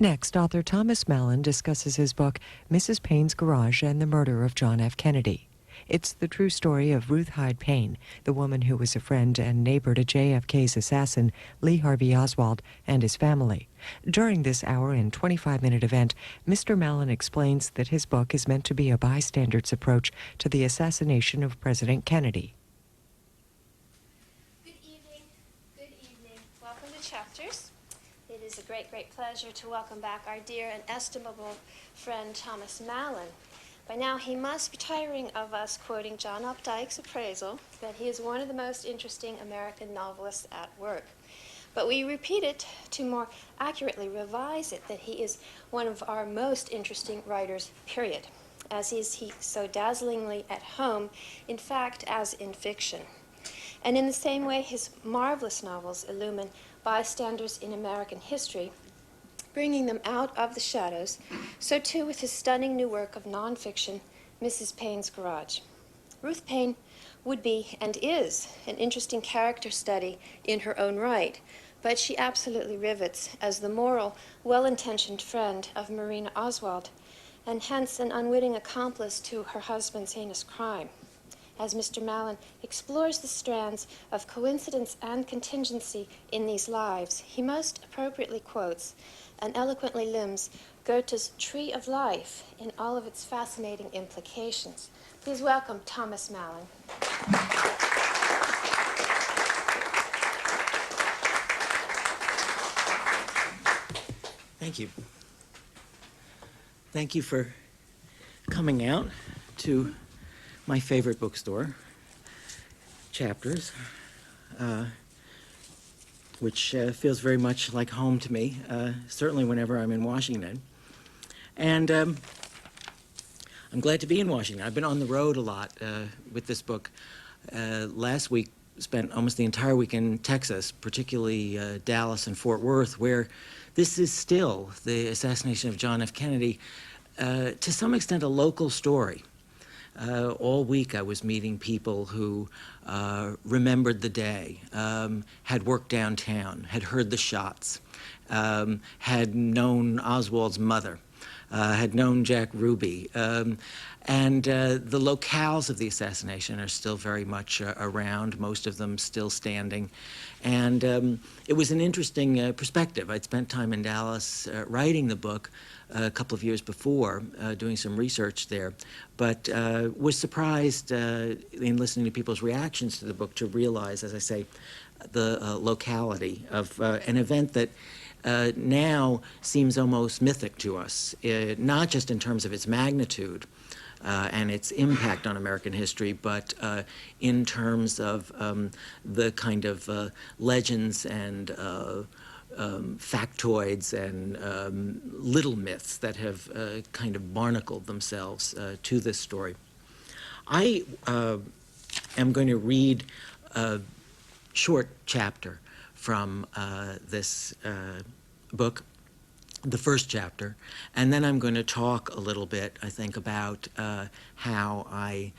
Next, author Thomas Mallon discusses his book, Mrs. Paine's Garage and the Murder of John F. Kennedy. It's the true story of Ruth Hyde Paine, the woman who was a friend and neighbor to JFK's assassin, Lee Harvey Oswald, and his family. During this hour and 25-minute event, Mr. Mallon explains that his book is meant to be a bystander's approach to the assassination of President Kennedy. Good evening. Good evening. Welcome to Chapters. It is a great, great pleasure to welcome back our dear and estimable friend Thomas Mallon. By now, he must be tiring of us quoting John Updike's appraisal that he is one of the most interesting American novelists at work. But we repeat it to more accurately revise it that he is one of our most interesting writers, period, as is he so dazzlingly at home, in fact, as in fiction. And in the same way his marvelous novels illumine bystanders in American history, bringing them out of the shadows, so too with his stunning new work of nonfiction, Mrs. Paine's Garage. Ruth Paine would be, and is, an interesting character study in her own right, but she absolutely rivets as the moral, well-intentioned friend of Marina Oswald, and hence an unwitting accomplice to her husband's heinous crime. As Mr. Mallon explores the strands of coincidence and contingency in these lives, he most appropriately quotes and eloquently limns Goethe's Tree of Life in all of its fascinating implications. Please welcome Thomas Mallon. Thank you. Thank you for coming out to my favorite bookstore, Chapters, which feels very much like home to me, certainly whenever I'm in Washington. And I'm glad to be in Washington. I've been on the road a lot with this book. Last week, spent almost the entire week in Texas, particularly Dallas and Fort Worth, where this is still, the assassination of John F. Kennedy, to some extent a local story. All week I was meeting people who remembered the day, had worked downtown, had heard the shots, had known Oswald's mother, had known Jack Ruby. And the locales of the assassination are still very much around, most of them still standing. And it was an interesting perspective. I'd spent time in Dallas writing the book a couple of years before, doing some research there, but was surprised in listening to people's reactions to the book to realize, as I say, the locality of an event that now seems almost mythic to us, not just in terms of its magnitude and its impact on American history, but in terms of the kind of legends and factoids and little myths that have kind of barnacled themselves to this story. I am going to read a short chapter from this book, the first chapter, and then I'm going to talk a little bit, I think, about how I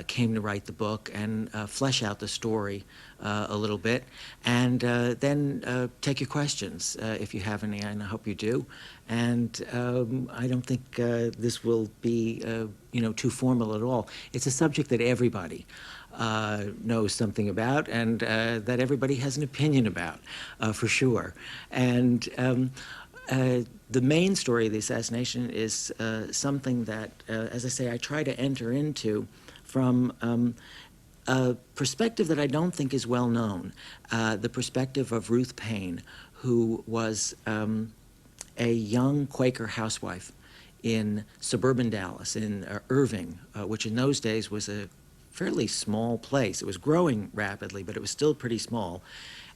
came to write the book and flesh out the story a little bit, and then take your questions if you have any, and I hope you do. And I don't think this will be too formal at all. It's a subject that everybody knows something about, and that everybody has an opinion about, for sure. And the main story of the assassination is something that, as I say, I try to enter into from a perspective that I don't think is well known, the perspective of Ruth Paine, who was a young Quaker housewife in suburban Dallas, in Irving, which in those days was a fairly small place. It was growing rapidly, but it was still pretty small.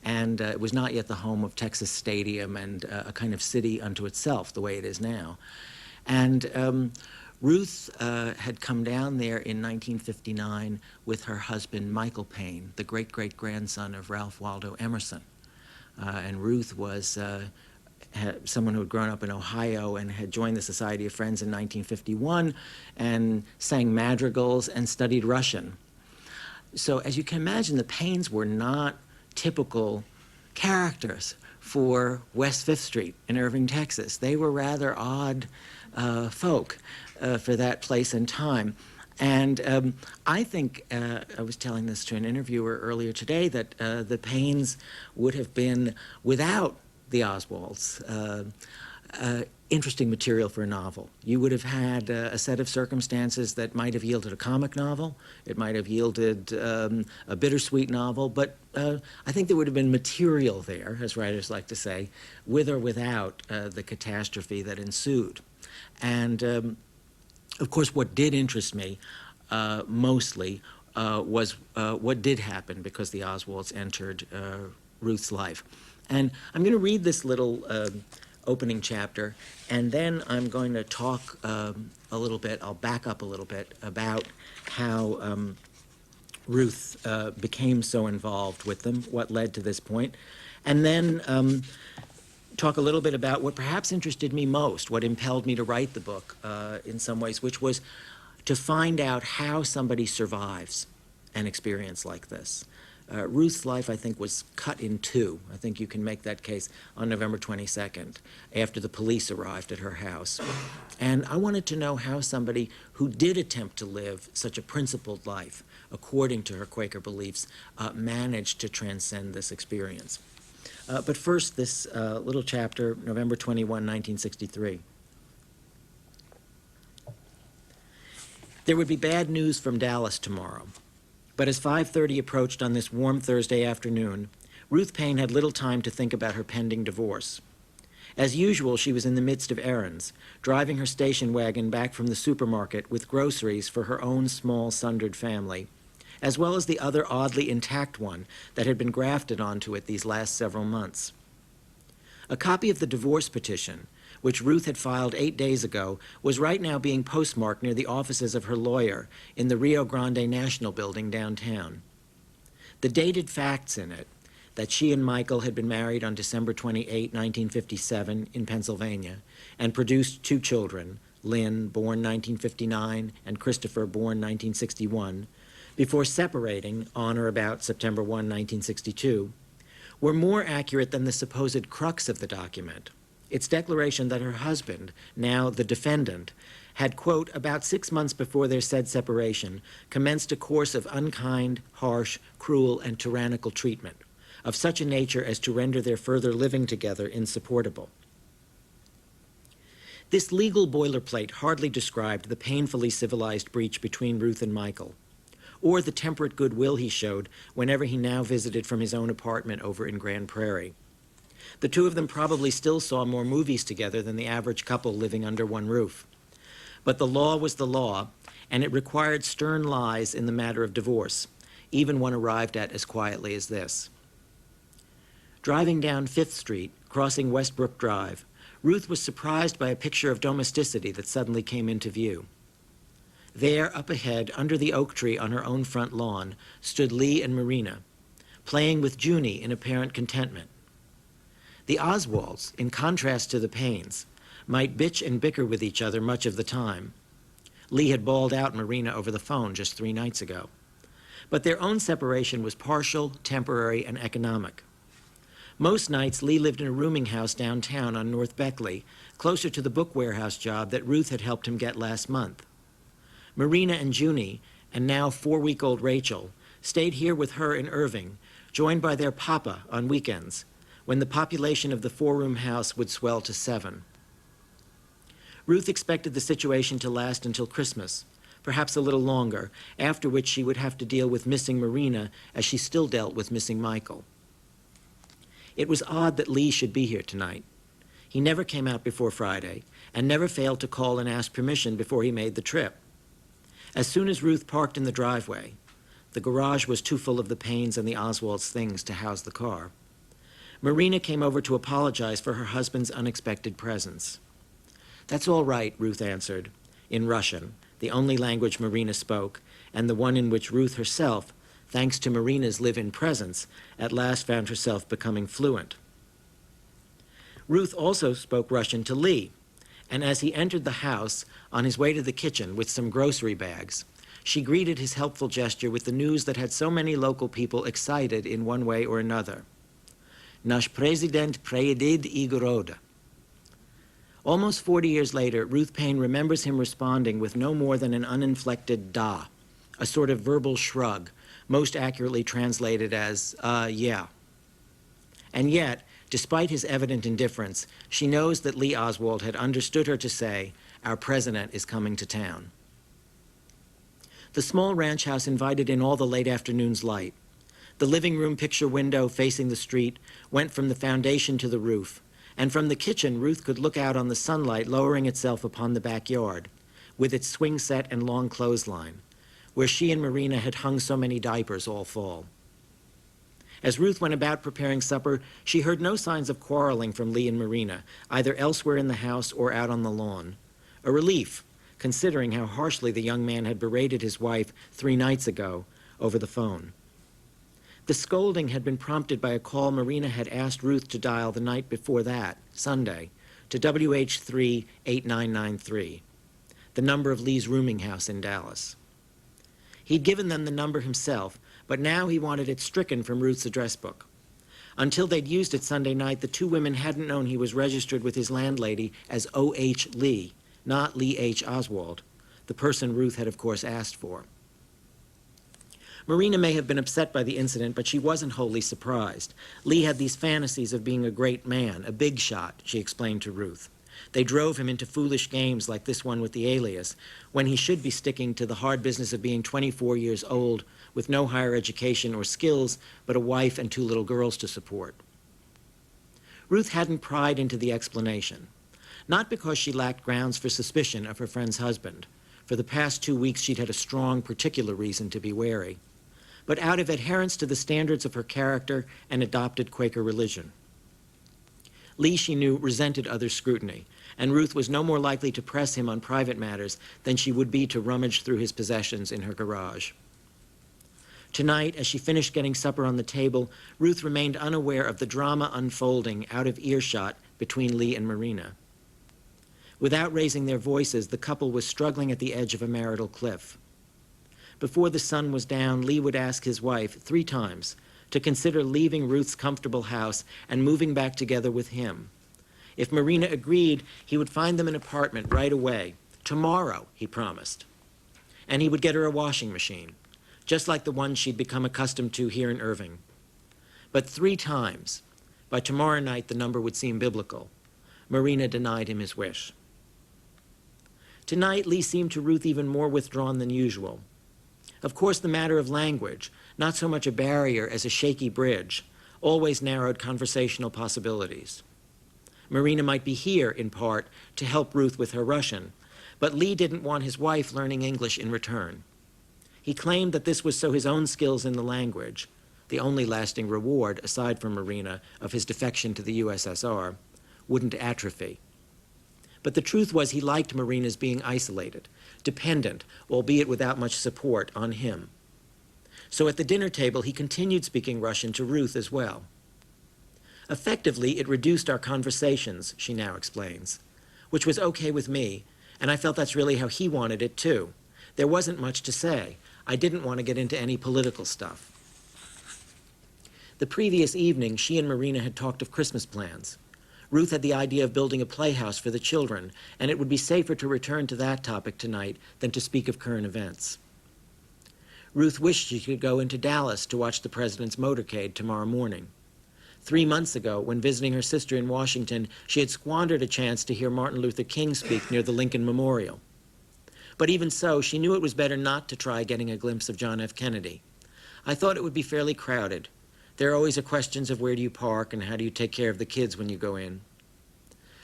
And it was not yet the home of Texas Stadium and a kind of city unto itself, the way it is now. And Ruth had come down there in 1959 with her husband, Michael Paine, the great-great-grandson of Ralph Waldo Emerson. And Ruth was someone who had grown up in Ohio and had joined the Society of Friends in 1951 and sang madrigals and studied Russian. So as you can imagine, the Paines were not typical characters for West Fifth Street in Irving, Texas. They were rather odd folk for that place and time. And I think, I was telling this to an interviewer earlier today, that the Paines would have been, without the Oswalds, interesting material for a novel. You would have had a set of circumstances that might have yielded a comic novel. It might have yielded a bittersweet novel, but I think there would have been material there, as writers like to say, with or without the catastrophe that ensued. And of course, what did interest me mostly was what did happen because the Oswalds entered Ruth's life. And I'm going to read this little opening chapter, and then I'm going to talk a little bit, I'll back up a little bit about how Ruth became so involved with them, what led to this point, and then talk a little bit about what perhaps interested me most, what impelled me to write the book in some ways, which was to find out how somebody survives an experience like this. Ruth's life, I think, was cut in two. I think you can make that case on November 22nd, after the police arrived at her house. And I wanted to know how somebody who did attempt to live such a principled life, according to her Quaker beliefs, managed to transcend this experience. But first, this little chapter, November 21, 1963. There would be bad news from Dallas tomorrow. But as 5:30 approached on this warm Thursday afternoon, Ruth Paine had little time to think about her pending divorce. As usual, she was in the midst of errands, driving her station wagon back from the supermarket with groceries for her own small, sundered family, as well as the other oddly intact one that had been grafted onto it these last several months. A copy of the divorce petition, which Ruth had filed 8 days ago, was right now being postmarked near the offices of her lawyer in the Rio Grande National Building downtown. The dated facts in it, that she and Michael had been married on December 28, 1957, in Pennsylvania, and produced 2 children, Lynn, born 1959, and Christopher, born 1961, before separating on or about September 1, 1962, were more accurate than the supposed crux of the document, its declaration that her husband, now the defendant, had, quote, about 6 months before their said separation, commenced a course of unkind, harsh, cruel, and tyrannical treatment, of such a nature as to render their further living together insupportable. This legal boilerplate hardly described the painfully civilized breach between Ruth and Michael, or the temperate goodwill he showed whenever he now visited from his own apartment over in Grand Prairie. The two of them probably still saw more movies together than the average couple living under one roof. But the law was the law, and it required stern lies in the matter of divorce, even one arrived at as quietly as this. Driving down 5th Street, crossing Westbrook Drive, Ruth was surprised by a picture of domesticity that suddenly came into view. There, up ahead, under the oak tree on her own front lawn, stood Lee and Marina, playing with Junie in apparent contentment. The Oswalds, in contrast to the Paines, might bitch and bicker with each other much of the time. Lee had bawled out Marina over the phone just 3 nights ago. But their own separation was partial, temporary, and economic. Most nights, Lee lived in a rooming house downtown on North Beckley, closer to the book warehouse job that Ruth had helped him get last month. Marina and Junie, and now 4-week-old Rachel, stayed here with her in Irving, joined by their papa on weekends, when the population of the 4-room house would swell to 7. Ruth expected the situation to last until Christmas, perhaps a little longer, after which she would have to deal with missing Marina as she still dealt with missing Michael. It was odd that Lee should be here tonight. He never came out before Friday, and never failed to call and ask permission before he made the trip. As soon as Ruth parked in the driveway, the garage was too full of the Paines and the Oswalds' things to house the car, Marina came over to apologize for her husband's unexpected presence. "That's all right," Ruth answered, in Russian, the only language Marina spoke, and the one in which Ruth herself, thanks to Marina's live-in presence, at last found herself becoming fluent. Ruth also spoke Russian to Lee, and as he entered the house, on his way to the kitchen with some grocery bags, she greeted his helpful gesture with the news that had so many local people excited in one way or another. Nasz Prezydent prejedid I Goroda. Almost 40 years later, Ruth Paine remembers him responding with no more than an uninflected da, a sort of verbal shrug, most accurately translated as, yeah. And yet, despite his evident indifference, she knows that Lee Oswald had understood her to say, "Our president is coming to town." The small ranch house invited in all the late afternoon's light. The living room picture window facing the street went from the foundation to the roof, and from the kitchen Ruth could look out on the sunlight lowering itself upon the backyard, with its swing set and long clothesline, where she and Marina had hung so many diapers all fall. As Ruth went about preparing supper, she heard no signs of quarreling from Lee and Marina, either elsewhere in the house or out on the lawn. A relief, considering how harshly the young man had berated his wife 3 nights ago over the phone. The scolding had been prompted by a call Marina had asked Ruth to dial the night before that, Sunday, to WH3-8993, the number of Lee's rooming house in Dallas. He'd given them the number himself, but now he wanted it stricken from Ruth's address book. Until they'd used it Sunday night, the two women hadn't known he was registered with his landlady as O.H. Lee, not Lee H. Oswald, the person Ruth had of course asked for. Marina may have been upset by the incident, but she wasn't wholly surprised. Lee had these fantasies of being a great man, a big shot, she explained to Ruth. They drove him into foolish games like this one with the alias, when he should be sticking to the hard business of being 24 years old with no higher education or skills but a wife and 2 little girls to support. Ruth hadn't pried into the explanation, not because she lacked grounds for suspicion of her friend's husband. For the past 2 weeks she'd had a strong, particular reason to be wary, but out of adherence to the standards of her character and adopted Quaker religion. Lee, she knew, resented other scrutiny, and Ruth was no more likely to press him on private matters than she would be to rummage through his possessions in her garage. Tonight, as she finished getting supper on the table, Ruth remained unaware of the drama unfolding out of earshot between Lee and Marina. Without raising their voices, the couple was struggling at the edge of a marital cliff. Before the sun was down, Lee would ask his wife 3 times to consider leaving Ruth's comfortable house and moving back together with him. If Marina agreed, he would find them an apartment right away. Tomorrow, he promised. And he would get her a washing machine, just like the one she'd become accustomed to here in Irving. But 3 times, by tomorrow night the number would seem biblical, Marina denied him his wish. Tonight, Lee seemed to Ruth even more withdrawn than usual. Of course, the matter of language, not so much a barrier as a shaky bridge, always narrowed conversational possibilities. Marina might be here, in part, to help Ruth with her Russian, but Lee didn't want his wife learning English in return. He claimed that this was so his own skills in the language, the only lasting reward, aside from Marina, of his defection to the USSR, wouldn't atrophy. But the truth was he liked Marina's being isolated, dependent, albeit without much support, on him. So at the dinner table, he continued speaking Russian to Ruth as well. Effectively, it reduced our conversations, she now explains, which was okay with me, and I felt that's really how he wanted it too. There wasn't much to say. I didn't want to get into any political stuff. The previous evening, she and Marina had talked of Christmas plans. Ruth had the idea of building a playhouse for the children, and it would be safer to return to that topic tonight than to speak of current events. Ruth wished she could go into Dallas to watch the president's motorcade tomorrow morning. 3 months ago, when visiting her sister in Washington, she had squandered a chance to hear Martin Luther King speak near the Lincoln Memorial. But even so, she knew it was better not to try getting a glimpse of John F. Kennedy. I thought it would be fairly crowded. There always are questions of where do you park and how do you take care of the kids when you go in.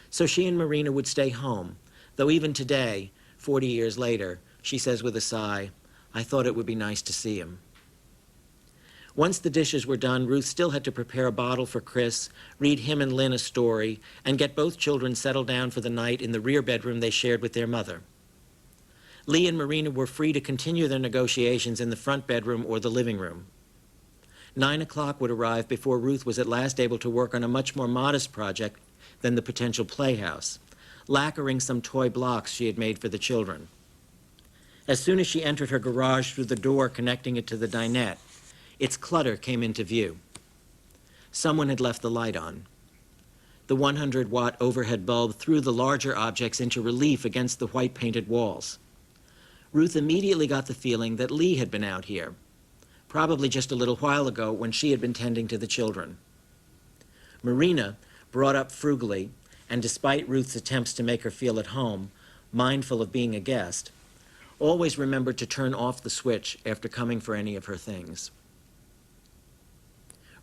So she and Marina would stay home, though even today, 40 years later, she says with a sigh, I thought it would be nice to see him. Once the dishes were done, Ruth still had to prepare a bottle for Chris, read him and Lynn a story, and get both children settled down for the night in the rear bedroom they shared with their mother. Lee and Marina were free to continue their negotiations in the front bedroom or the living room. 9 o'clock would arrive before Ruth was at last able to work on a much more modest project than the potential playhouse, lacquering some toy blocks she had made for the children. As soon as she entered her garage through the door connecting it to the dinette, its clutter came into view. Someone had left the light on. The 100-watt overhead bulb threw the larger objects into relief against the white-painted walls. Ruth immediately got the feeling that Lee had been out here, probably just a little while ago when she had been tending to the children. Marina, brought up frugally, and despite Ruth's attempts to make her feel at home, mindful of being a guest, always remembered to turn off the switch after coming for any of her things.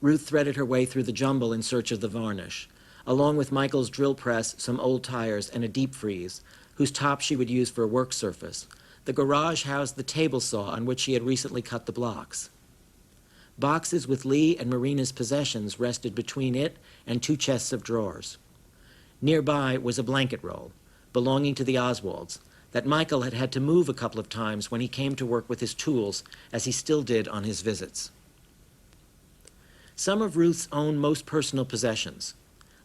Ruth threaded her way through the jumble in search of the varnish, along with Michael's drill press, some old tires, and a deep freeze, whose top she would use for a work surface. The garage housed the table saw on which she had recently cut the blocks. Boxes with Lee and Marina's possessions rested between it and 2 chests of drawers. Nearby was a blanket roll, belonging to the Oswalds, that Michael had had to move a couple of times when he came to work with his tools, as he still did on his visits. Some of Ruth's own most personal possessions,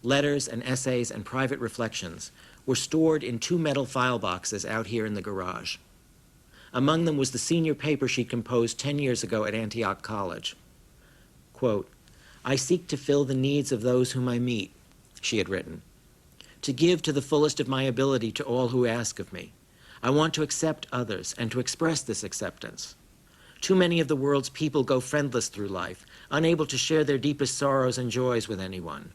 letters and essays and private reflections, were stored in 2 metal file boxes out here in the garage. Among them was the senior paper she composed 10 years ago at Antioch College. Quote, "I seek to fill the needs of those whom I meet," she had written, "to give to the fullest of my ability to all who ask of me. I want to accept others and to express this acceptance. Too many of the world's people go friendless through life, unable to share their deepest sorrows and joys with anyone.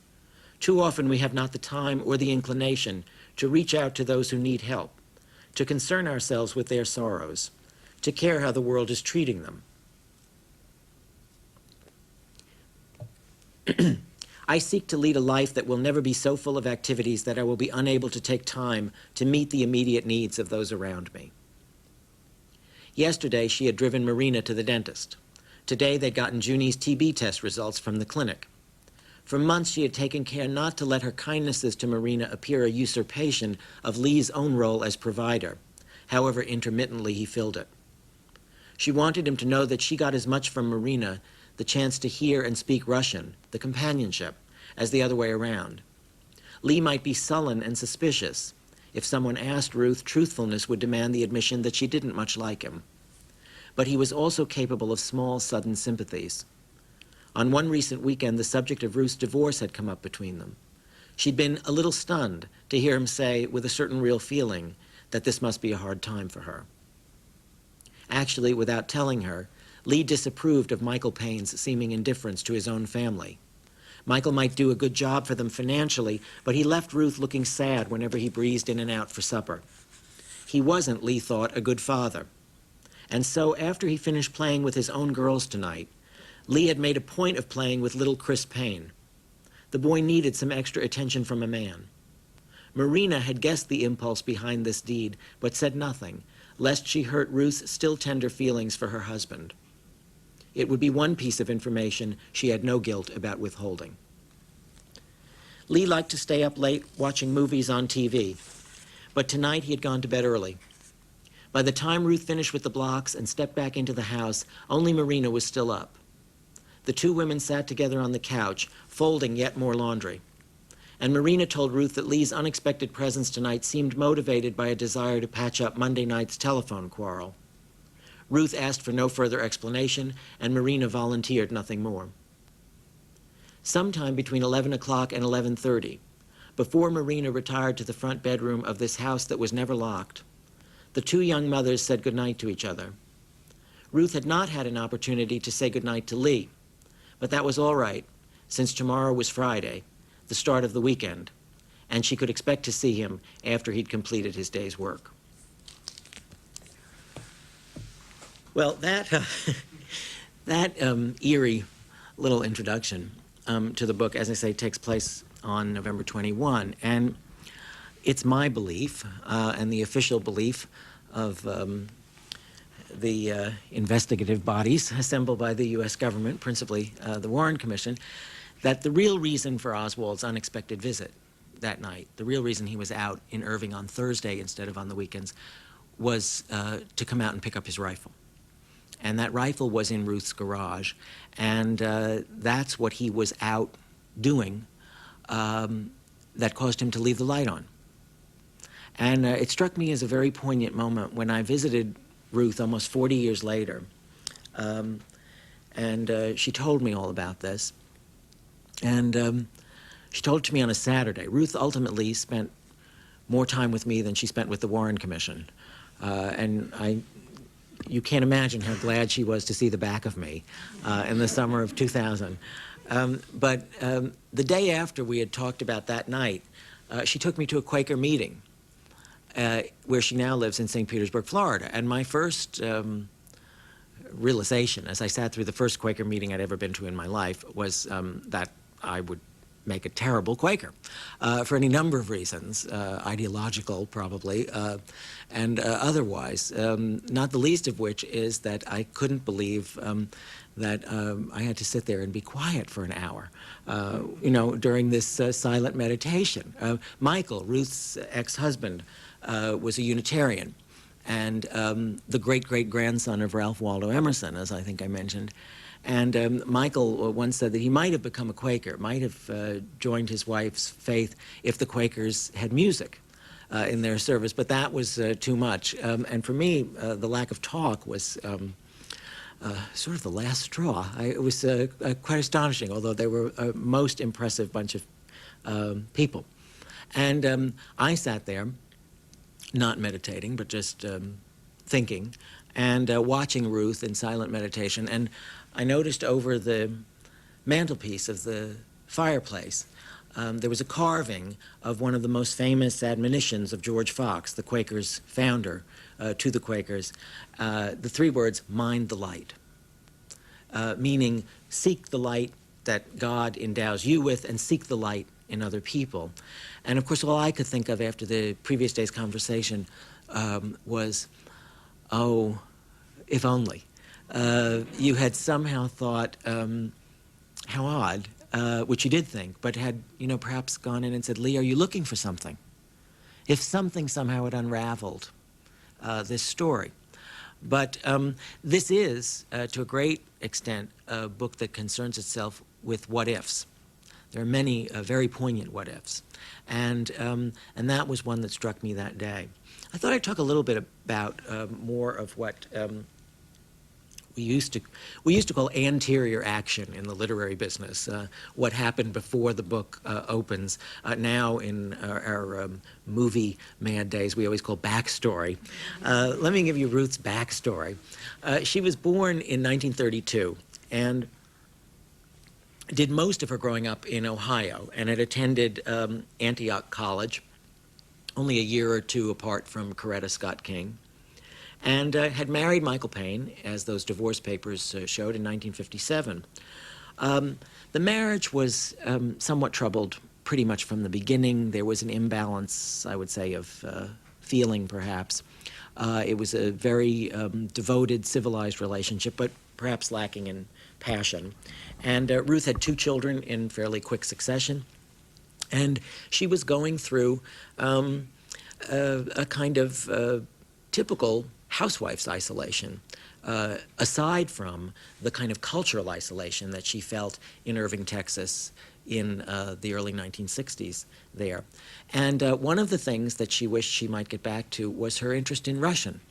Too often we have not the time or the inclination to reach out to those who need help, to concern ourselves with their sorrows, to care how the world is treating them. I seek to lead a life that will never be so full of activities that I will be unable to take time to meet the immediate needs of those around me." Yesterday, she had driven Marina to the dentist. Today, they'd gotten Junie's TB test results from the clinic. For months, she had taken care not to let her kindnesses to Marina appear a usurpation of Lee's own role as provider, however intermittently he filled it. She wanted him to know that she got as much from Marina, the chance to hear and speak Russian, the companionship, as the other way around. Lee might be sullen and suspicious. If someone asked Ruth, truthfulness would demand the admission that she didn't much like him. But he was also capable of small, sudden sympathies. On one recent weekend, the subject of Ruth's divorce had come up between them. She'd been a little stunned to hear him say, with a certain real feeling, that this must be a hard time for her. Actually, without telling her, Lee disapproved of Michael Paine's seeming indifference to his own family. Michael might do a good job for them financially, but he left Ruth looking sad whenever he breezed in and out for supper. He wasn't, Lee thought, a good father. And so, after he finished playing with his own girls tonight, Lee had made a point of playing with little Chris Paine. The boy needed some extra attention from a man. Marina had guessed the impulse behind this deed, but said nothing, lest she hurt Ruth's still tender feelings for her husband. It would be one piece of information she had no guilt about withholding. Lee liked to stay up late watching movies on TV, but tonight he had gone to bed early. By the time Ruth finished with the blocks and stepped back into the house, only Marina was still up. The 2 women sat together on the couch, folding yet more laundry. And Marina told Ruth that Lee's unexpected presence tonight seemed motivated by a desire to patch up Monday night's telephone quarrel. Ruth asked for no further explanation, and Marina volunteered nothing more. Sometime between 11 o'clock and 11:30, before Marina retired to the front bedroom of this house that was never locked, the 2 young mothers said goodnight to each other. Ruth had not had an opportunity to say goodnight to Lee, but that was all right, since tomorrow was Friday, the start of the weekend, and she could expect to see him after he'd completed his day's work. Well, that eerie little introduction to the book, as I say, takes place on November 21, and it's my belief and the official belief of the investigative bodies assembled by the U.S. government, principally the Warren Commission, that the real reason for Oswald's unexpected visit that night, the real reason he was out in Irving on Thursday instead of on the weekends, was to come out and pick up his rifle. And that rifle was in Ruth's garage, and that's what he was out doing that caused him to leave the light on. And it struck me as a very poignant moment when I visited Ruth almost 40 years later, and she told me all about this. And she told it to me on a Saturday. Ruth ultimately spent more time with me than she spent with the Warren Commission. You can't imagine how glad she was to see the back of me in the summer of 2000. But the day after we had talked about that night, she took me to a Quaker meeting where she now lives in St. Petersburg, Florida. And my first realization, as I sat through the first Quaker meeting I'd ever been to in my life, was that I would make a terrible Quaker for any number of reasons, ideological probably, and otherwise, not the least of which is that I couldn't believe that I had to sit there and be quiet for an hour, during this silent meditation. Michael, Ruth's ex-husband, was a Unitarian, and the great-great-grandson of Ralph Waldo Emerson, as I think I mentioned. And Michael once said that he might have become a Quaker, might have joined his wife's faith if the Quakers had music in their service, but that was too much. And for me, the lack of talk was sort of the last straw. It was quite astonishing, although they were a most impressive bunch of people. And I sat there, not meditating, but just thinking, and watching Ruth in silent meditation. And I noticed over the mantelpiece of the fireplace, there was a carving of one of the most famous admonitions of George Fox, the Quakers' founder, to the Quakers. The three words, "Mind the light," meaning seek the light that God endows you with and seek the light in other people. And of course, all I could think of after the previous day's conversation was, oh, if only. You had somehow thought, how odd, which you did think, but had, perhaps gone in and said, Lee, are you looking for something? If something somehow had unraveled this story. But this is, to a great extent, a book that concerns itself with what-ifs. There are many very poignant what-ifs. And that was one that struck me that day. I thought I'd talk a little bit about more of what we used to call anterior action in the literary business, what happened before the book opens. Now in our movie mad days, we always call backstory. Let me give you Ruth's backstory. She was born in 1932 and did most of her growing up in Ohio and had attended Antioch College, only a year or two apart from Coretta Scott King, and had married Michael Paine, as those divorce papers showed, in 1957. The marriage was somewhat troubled pretty much from the beginning. There was an imbalance, I would say, of feeling, perhaps. It was a very devoted, civilized relationship, but perhaps lacking in passion. And Ruth had two children in fairly quick succession, and she was going through a kind of typical housewife's isolation, aside from the kind of cultural isolation that she felt in Irving, Texas in the early 1960s there. And one of the things that she wished she might get back to was her interest in Russian.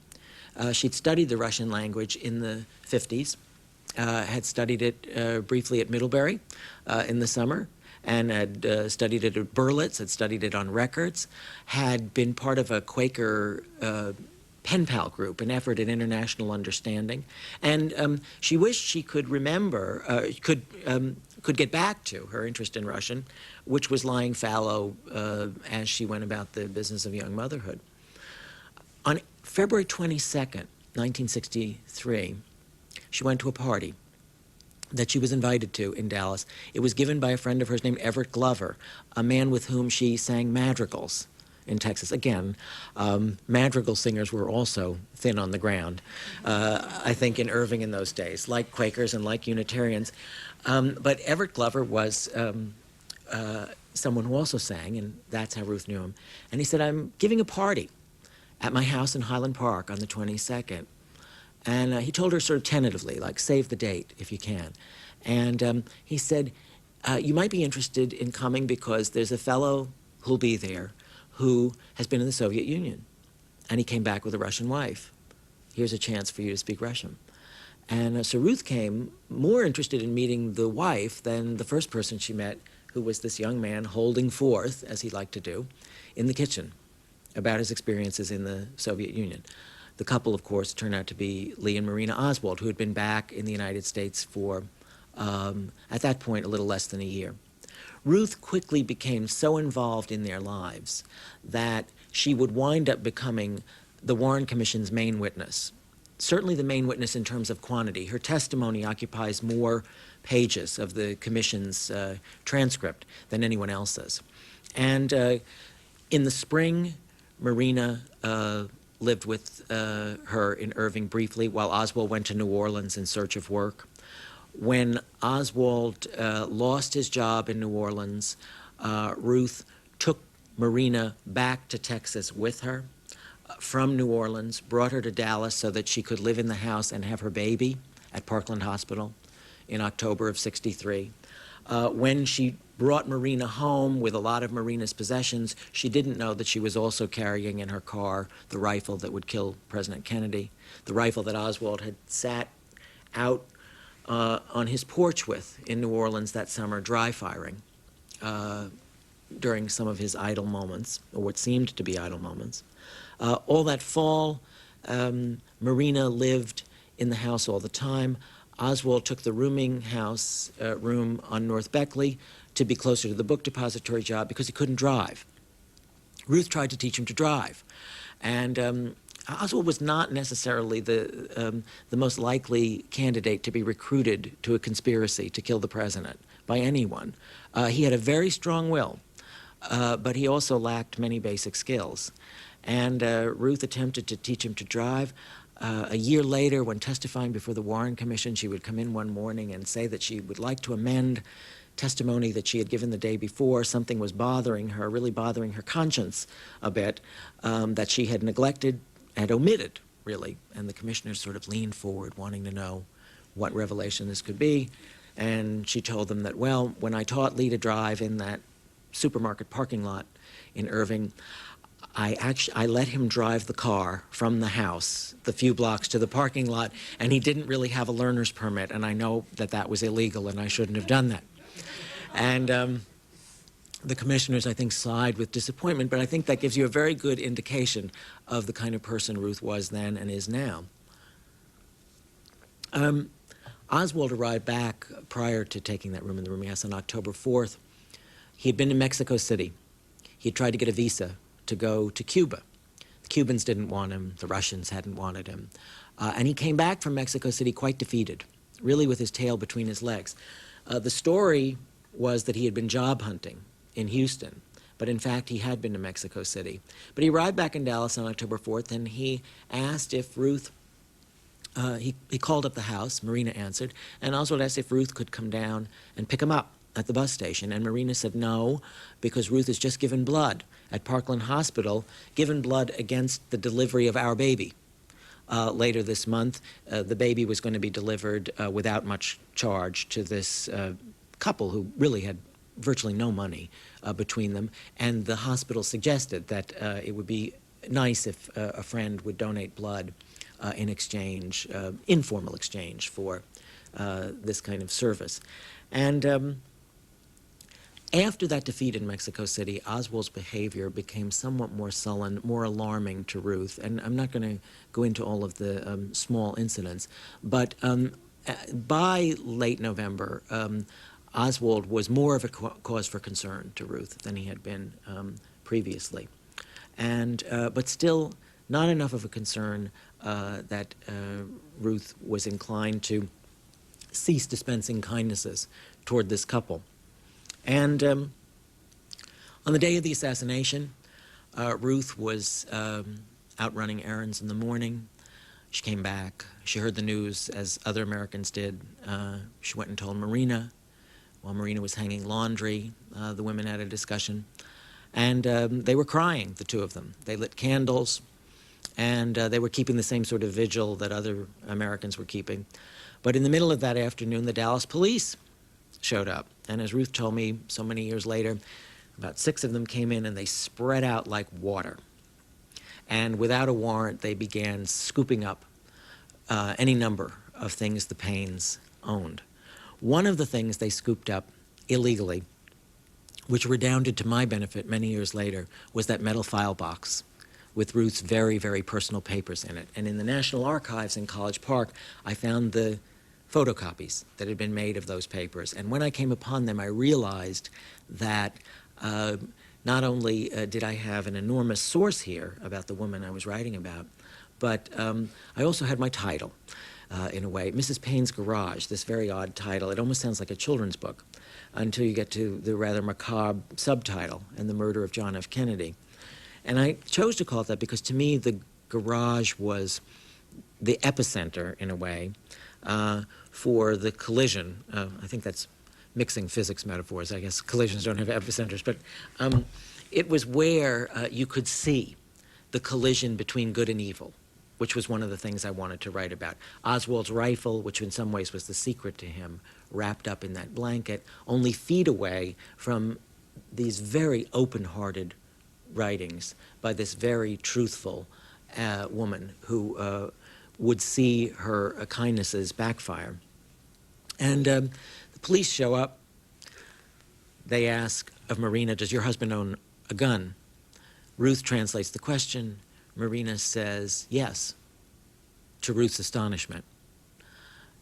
She'd studied the Russian language in the 50s, had studied it briefly at Middlebury in the summer, and had studied it at Berlitz, had studied it on records, had been part of a Quaker pen pal group, an effort at international understanding, and she wished she could remember, could get back to her interest in Russian, which was lying fallow as she went about the business of young motherhood. On February 22nd, 1963, she went to a party that she was invited to in Dallas. It was given by a friend of hers named Everett Glover, a man with whom she sang madrigals in Texas. Again, madrigal singers were also thin on the ground, I think, in Irving in those days, like Quakers and like Unitarians. But Everett Glover was someone who also sang, and that's how Ruth knew him. And he said, I'm giving a party at my house in Highland Park on the 22nd. And he told her sort of tentatively, like, save the date if you can. And he said, you might be interested in coming because there's a fellow who'll be there who has been in the Soviet Union. And he came back with a Russian wife. Here's a chance for you to speak Russian. And so Ruth came more interested in meeting the wife than the first person she met, who was this young man holding forth, as he liked to do, in the kitchen about his experiences in the Soviet Union. The couple, of course, turned out to be Lee and Marina Oswald, who had been back in the United States for, at that point, a little less than a year. Ruth quickly became so involved in their lives that she would wind up becoming the Warren Commission's main witness. Certainly the main witness in terms of quantity. Her testimony occupies more pages of the Commission's transcript than anyone else's. And in the spring, Marina lived with her in Irving briefly while Oswald went to New Orleans in search of work. When Oswald lost his job in New Orleans, Ruth took Marina back to Texas with her from New Orleans, brought her to Dallas so that she could live in the house and have her baby at Parkland Hospital in October of '63. When she brought Marina home with a lot of Marina's possessions, she didn't know that she was also carrying in her car the rifle that would kill President Kennedy, the rifle that Oswald had sat out on his porch with in New Orleans that summer, dry firing during some of his idle moments, or what seemed to be idle moments. All that fall, Marina lived in the house all the time. Oswald took the rooming house room on North Beckley to be closer to the book depository job because he couldn't drive. Ruth tried to teach him to drive. And Oswald was not necessarily the most likely candidate to be recruited to a conspiracy to kill the president by anyone. He had a very strong will, but he also lacked many basic skills. And Ruth attempted to teach him to drive. A year later, when testifying before the Warren Commission, she would come in one morning and say that she would like to amend testimony that she had given the day before. Something was bothering her, really bothering her conscience a bit, that she had neglected and omitted, really. And the commissioners sort of leaned forward, wanting to know what revelation this could be. And she told them that, well, when I taught Lee to drive in that supermarket parking lot in Irving, I let him drive the car from the house, the few blocks to the parking lot, and he didn't really have a learner's permit, and I know that that was illegal and I shouldn't have done that. And the commissioners, I think, sighed with disappointment, but I think that gives you a very good indication of the kind of person Ruth was then and is now. Oswald arrived back prior to taking that room in the rooming house on October 4th. He had been to Mexico City. He had tried to get a visa to go to Cuba. The Cubans didn't want him. The Russians hadn't wanted him. And he came back from Mexico City quite defeated, really with his tail between his legs. The story was that he had been job hunting in Houston, but in fact he had been to Mexico City. But he arrived back in Dallas on October 4th, and he asked if Ruth, he called up the house, Marina answered, and Oswald asked if Ruth could come down and pick him up at the bus station, and Marina said no, because Ruth has just given blood at Parkland Hospital, given blood against the delivery of our baby. Later this month, the baby was going to be delivered without much charge to this couple who really had virtually no money between them, and the hospital suggested that it would be nice if a friend would donate blood in exchange, informal exchange for this kind of service. And after that defeat in Mexico City, Oswald's behavior became somewhat more sullen, more alarming to Ruth. And I'm not going to go into all of the small incidents, but by late November, Oswald was more of a cause for concern to Ruth than he had been previously. And, but still not enough of a concern that Ruth was inclined to cease dispensing kindnesses toward this couple. And on the day of the assassination, Ruth was out running errands in the morning. She came back. She heard the news, as other Americans did. She went and told Marina. While Marina was hanging laundry, the women had a discussion. And they were crying, the two of them. They lit candles, and they were keeping the same sort of vigil that other Americans were keeping. But in the middle of that afternoon, the Dallas police showed up. And as Ruth told me so many years later, about 6 of them came in and they spread out like water. And without a warrant, they began scooping up any number of things the Paines owned. One of the things they scooped up illegally, which redounded to my benefit many years later, was that metal file box with Ruth's very, very personal papers in it. And in the National Archives in College Park, I found the photocopies that had been made of those papers. And when I came upon them, I realized that not only did I have an enormous source here about the woman I was writing about, but I also had my title, in a way. Mrs. Paine's Garage, this very odd title. It almost sounds like a children's book until you get to the rather macabre subtitle, And the Murder of John F. Kennedy. And I chose to call it that because to me the garage was the epicenter, in a way, for the collision. I think that's mixing physics metaphors. I guess collisions don't have epicenters, but it was where you could see the collision between good and evil, which was one of the things I wanted to write about. Oswald's rifle, which in some ways was the secret to him, wrapped up in that blanket, only feet away from these very open-hearted writings by this very truthful woman who would see her kindnesses backfire. And the police show up. They ask of Marina, does your husband own a gun? Ruth translates the question. Marina says yes, to Ruth's astonishment.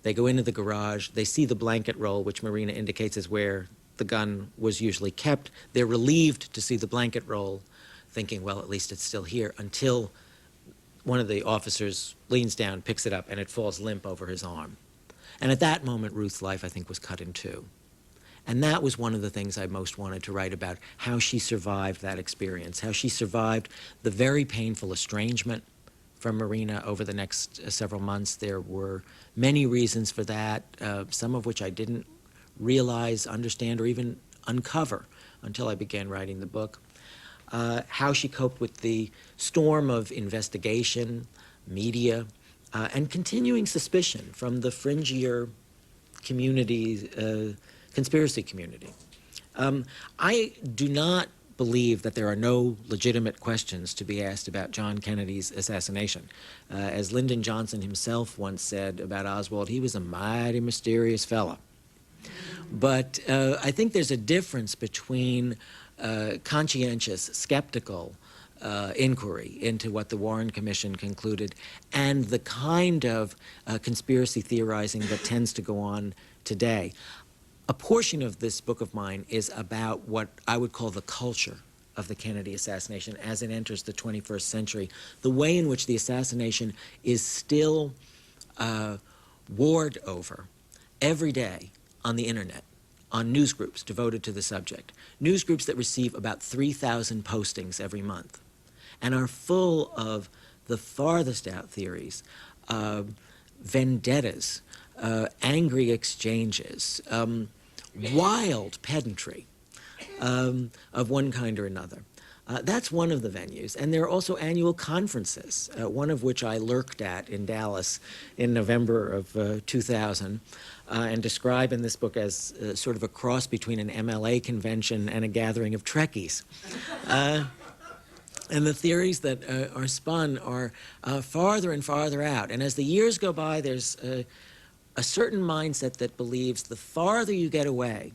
They go into the garage. They see the blanket roll, which Marina indicates is where the gun was usually kept. They're relieved to see the blanket roll, thinking, well, at least it's still here, until one of the officers leans down, picks it up, and it falls limp over his arm. And at that moment, Ruth's life, I think, was cut in two. And that was one of the things I most wanted to write about, how she survived that experience, how she survived the very painful estrangement from Marina over the next several months. There were many reasons for that, some of which I didn't realize, understand, or even uncover until I began writing the book. How she coped with the storm of investigation, media, and continuing suspicion from the fringier community, conspiracy community. I do not believe that there are no legitimate questions to be asked about John Kennedy's assassination. As Lyndon Johnson himself once said about Oswald, he was a mighty mysterious fella. But I think there's a difference between conscientious, skeptical inquiry into what the Warren Commission concluded and the kind of conspiracy theorizing that tends to go on today. A portion of this book of mine is about what I would call the culture of the Kennedy assassination as it enters the 21st century, the way in which the assassination is still warred over every day on the internet, on news groups devoted to the subject, news groups that receive about 3,000 postings every month and are full of the farthest out theories, vendettas, angry exchanges, wild pedantry of one kind or another. That's one of the venues. And there are also annual conferences, one of which I lurked at in Dallas in November of 2000, and describe in this book as sort of a cross between an MLA convention and a gathering of Trekkies. And the theories that are spun are farther and farther out. And as the years go by, there's a certain mindset that believes the farther you get away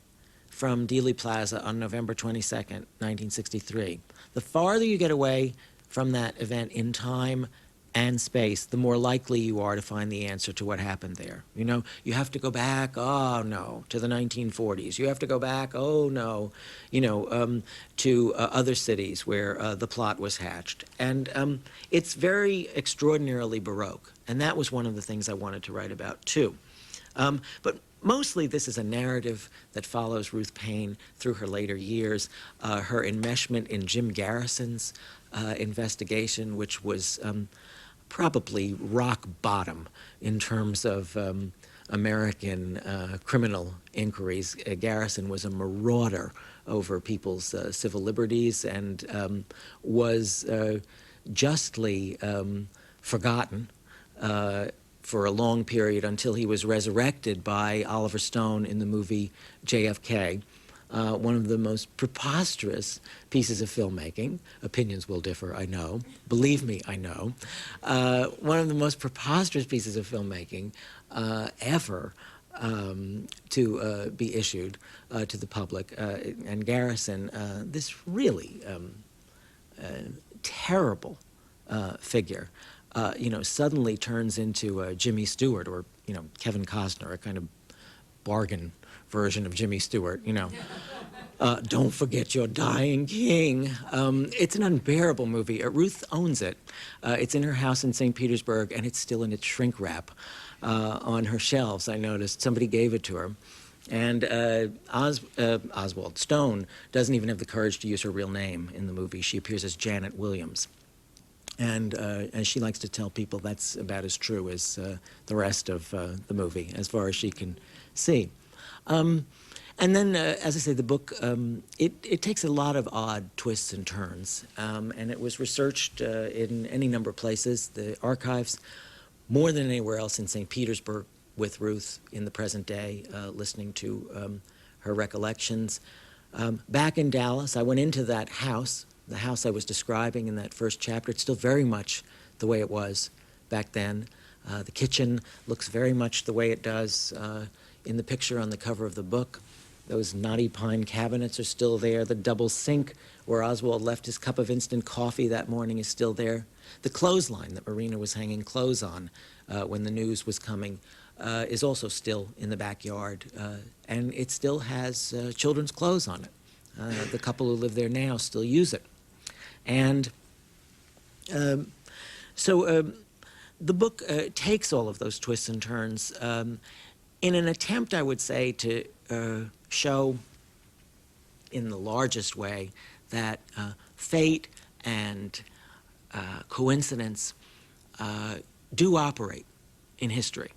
from Dealey Plaza on November 22nd, 1963, the farther you get away from that event in time and space, the more likely you are to find the answer to what happened there. You know, you have to go back, oh no, to the 1940s. You have to go back, oh no, you know, to other cities where the plot was hatched. And it's very extraordinarily Baroque. And that was one of the things I wanted to write about too. But mostly this is a narrative that follows Ruth Paine through her later years, her enmeshment in Jim Garrison's investigation, which was probably rock bottom in terms of American criminal inquiries. Garrison was a marauder over people's civil liberties and was justly forgotten for a long period until he was resurrected by Oliver Stone in the movie JFK. one of the most preposterous pieces of filmmaking. Opinions will differ, I know. Believe me, I know. One of the most preposterous pieces of filmmaking ever to be issued to the public. And Garrison, this really terrible figure, suddenly turns into Jimmy Stewart or, Kevin Costner, a kind of bargain version of Jimmy Stewart, Don't forget your dying king. It's an unbearable movie. Ruth owns it. It's in her house in St. Petersburg, and it's still in its shrink wrap on her shelves, I noticed. Somebody gave it to her. And Oswald Stone doesn't even have the courage to use her real name in the movie. She appears as Janet Williams. And she likes to tell people that's about as true as the rest of the movie, as far as she can see. And then, as I say, the book, it takes a lot of odd twists and turns. And it was researched in any number of places, the archives, more than anywhere else in St. Petersburg, with Ruth in the present day, listening to her recollections. Back in Dallas, I went into that house, the house I was describing in that first chapter. It's still very much the way it was back then. The kitchen looks very much the way it does in the picture on the cover of the book. Those knotty pine cabinets are still there. The double sink where Oswald left his cup of instant coffee that morning is still there. The clothesline that Marina was hanging clothes on when the news was coming is also still in the backyard, and it still has children's clothes on it. The couple who live there now still use it. And so the book takes all of those twists and turns in an attempt, I would say, to show in the largest way that fate and coincidence do operate in history.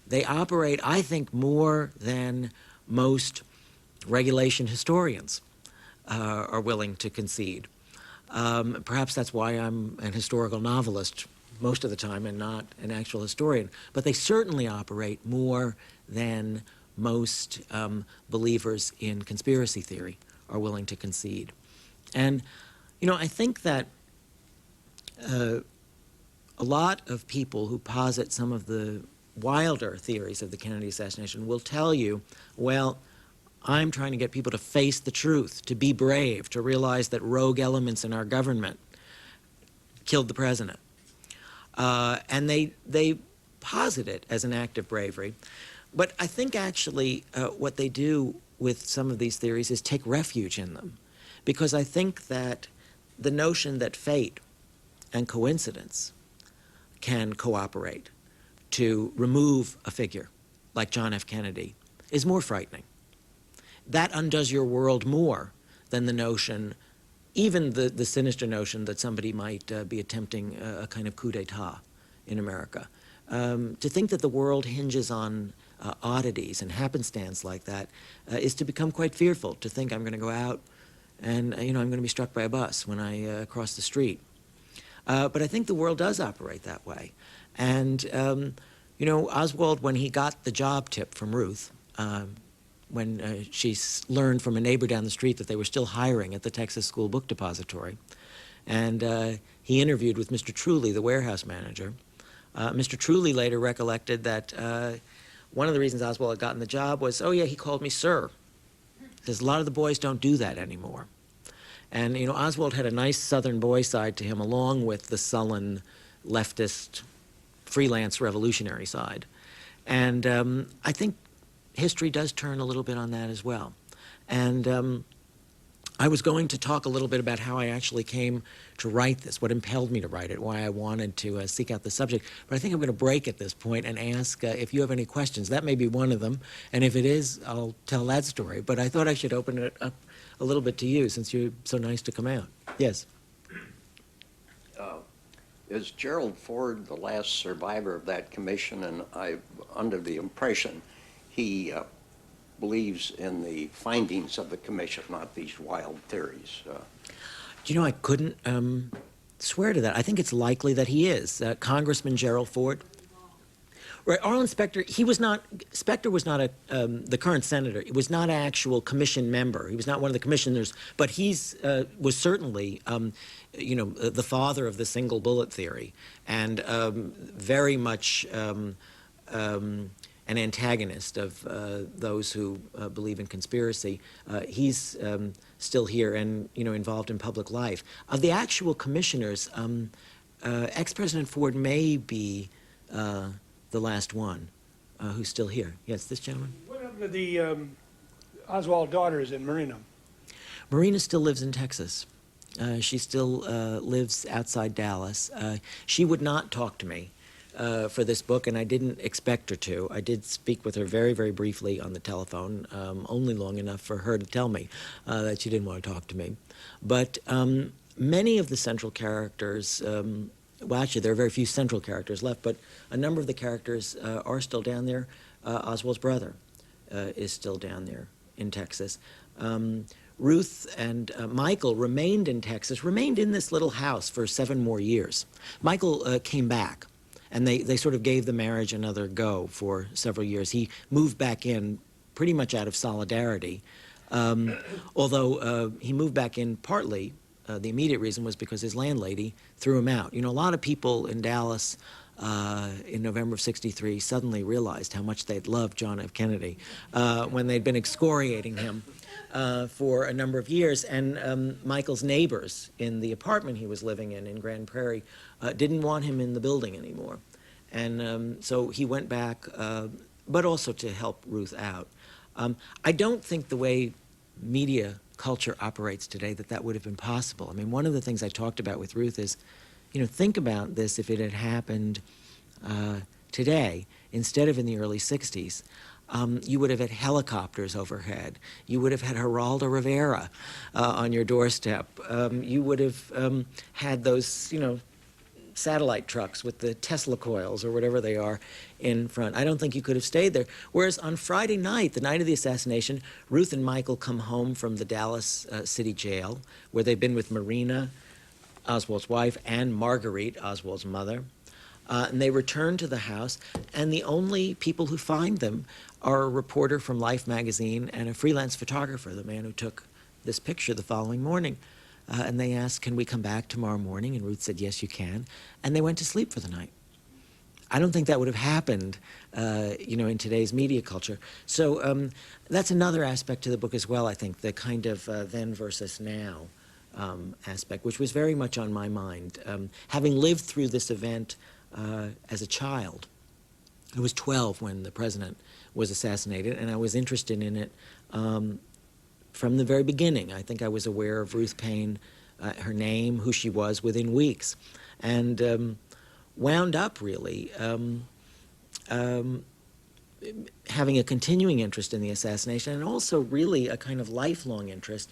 They operate, I think, more than most regulation historians are willing to concede. Perhaps that's why I'm an historical novelist most of the time and not an actual historian. But they certainly operate more than most believers in conspiracy theory are willing to concede. And, I think that a lot of people who posit some of the wilder theories of the Kennedy assassination will tell you, well, I'm trying to get people to face the truth, to be brave, to realize that rogue elements in our government killed the president. And they posit it as an act of bravery. But I think actually what they do with some of these theories is take refuge in them. Because I think that the notion that fate and coincidence can cooperate to remove a figure like John F. Kennedy is more frightening. That undoes your world more than the notion, even the sinister notion that somebody might be attempting a kind of coup d'etat in America. To think that the world hinges on oddities and happenstance like that is to become quite fearful, to think I'm going to go out and I'm going to be struck by a bus when I cross the street. But I think the world does operate that way. And, Oswald, when he got the job tip from Ruth, when she learned from a neighbor down the street that they were still hiring at the Texas School Book Depository, and he interviewed with Mr. Truly, the warehouse manager. Mr. Truly later recollected that one of the reasons Oswald had gotten the job was, oh yeah, he called me sir. Because a lot of the boys don't do that anymore. And, Oswald had a nice Southern boy side to him, along with the sullen, leftist, freelance revolutionary side. And I think history does turn a little bit on that as well. And I was going to talk a little bit about how I actually came to write this, what impelled me to write it, why I wanted to seek out the subject. But I think I'm going to break at this point and ask if you have any questions. That may be one of them, and if it is, I'll tell that story. But I thought I should open it up a little bit to you, since you're so nice to come out. Yes? Is Gerald Ford the last survivor of that commission? And I'm under the impression he believes in the findings of the commission, not these wild theories. Do you know, I couldn't swear to that. I think it's likely that he is. Congressman Gerald Ford. Right, Arlen Specter, Specter was not the current senator. He was not an actual commission member. He was not one of the commissioners, but was certainly, the father of the single bullet theory, and very much an antagonist of those who believe in conspiracy. He's still here and, involved in public life. Of the actual commissioners, ex-President Ford may be the last one who's still here. Yes, this gentleman? What happened to the Oswald daughters in Marina? Marina still lives in Texas. She still lives outside Dallas. She would not talk to me for this book, and I didn't expect her to. I did speak with her very, very briefly on the telephone, only long enough for her to tell me that she didn't want to talk to me. But many of the central characters, well, actually, there are very few central characters left, but a number of the characters are still down there. Oswald's brother is still down there in Texas. Ruth and Michael remained in Texas, remained in this little house for 7 more years. Michael came back, and they sort of gave the marriage another go for several years. He moved back in pretty much out of solidarity, although he moved back in partly. The immediate reason was because his landlady threw him out. A lot of people in Dallas in November of '63 suddenly realized how much they'd loved John F. Kennedy when they'd been excoriating him for a number of years. And Michael's neighbors in the apartment he was living in Grand Prairie didn't want him in the building anymore. And so he went back, but also to help Ruth out. I don't think the way media culture operates today that would have been possible. I mean, one of the things I talked about with Ruth is, think about this if it had happened today instead of in the early 60s. You would have had helicopters overhead. You would have had Geraldo Rivera on your doorstep. You would have had those, satellite trucks with the Tesla coils or whatever they are in front. I don't think you could have stayed there. Whereas on Friday night, the night of the assassination, Ruth and Michael come home from the Dallas City Jail, where they've been with Marina, Oswald's wife, and Marguerite, Oswald's mother. And they return to the house, and the only people who find them are a reporter from Life magazine and a freelance photographer, the man who took this picture the following morning. And they asked, can we come back tomorrow morning? And Ruth said, yes, you can. And they went to sleep for the night. I don't think that would have happened, in today's media culture. So that's another aspect to the book as well, I think, the kind of then versus now aspect, which was very much on my mind. Having lived through this event as a child, I was 12 when the president was assassinated, and I was interested in it from the very beginning. I think I was aware of Ruth Paine, her name, who she was, within weeks, and wound up really having a continuing interest in the assassination, and also really a kind of lifelong interest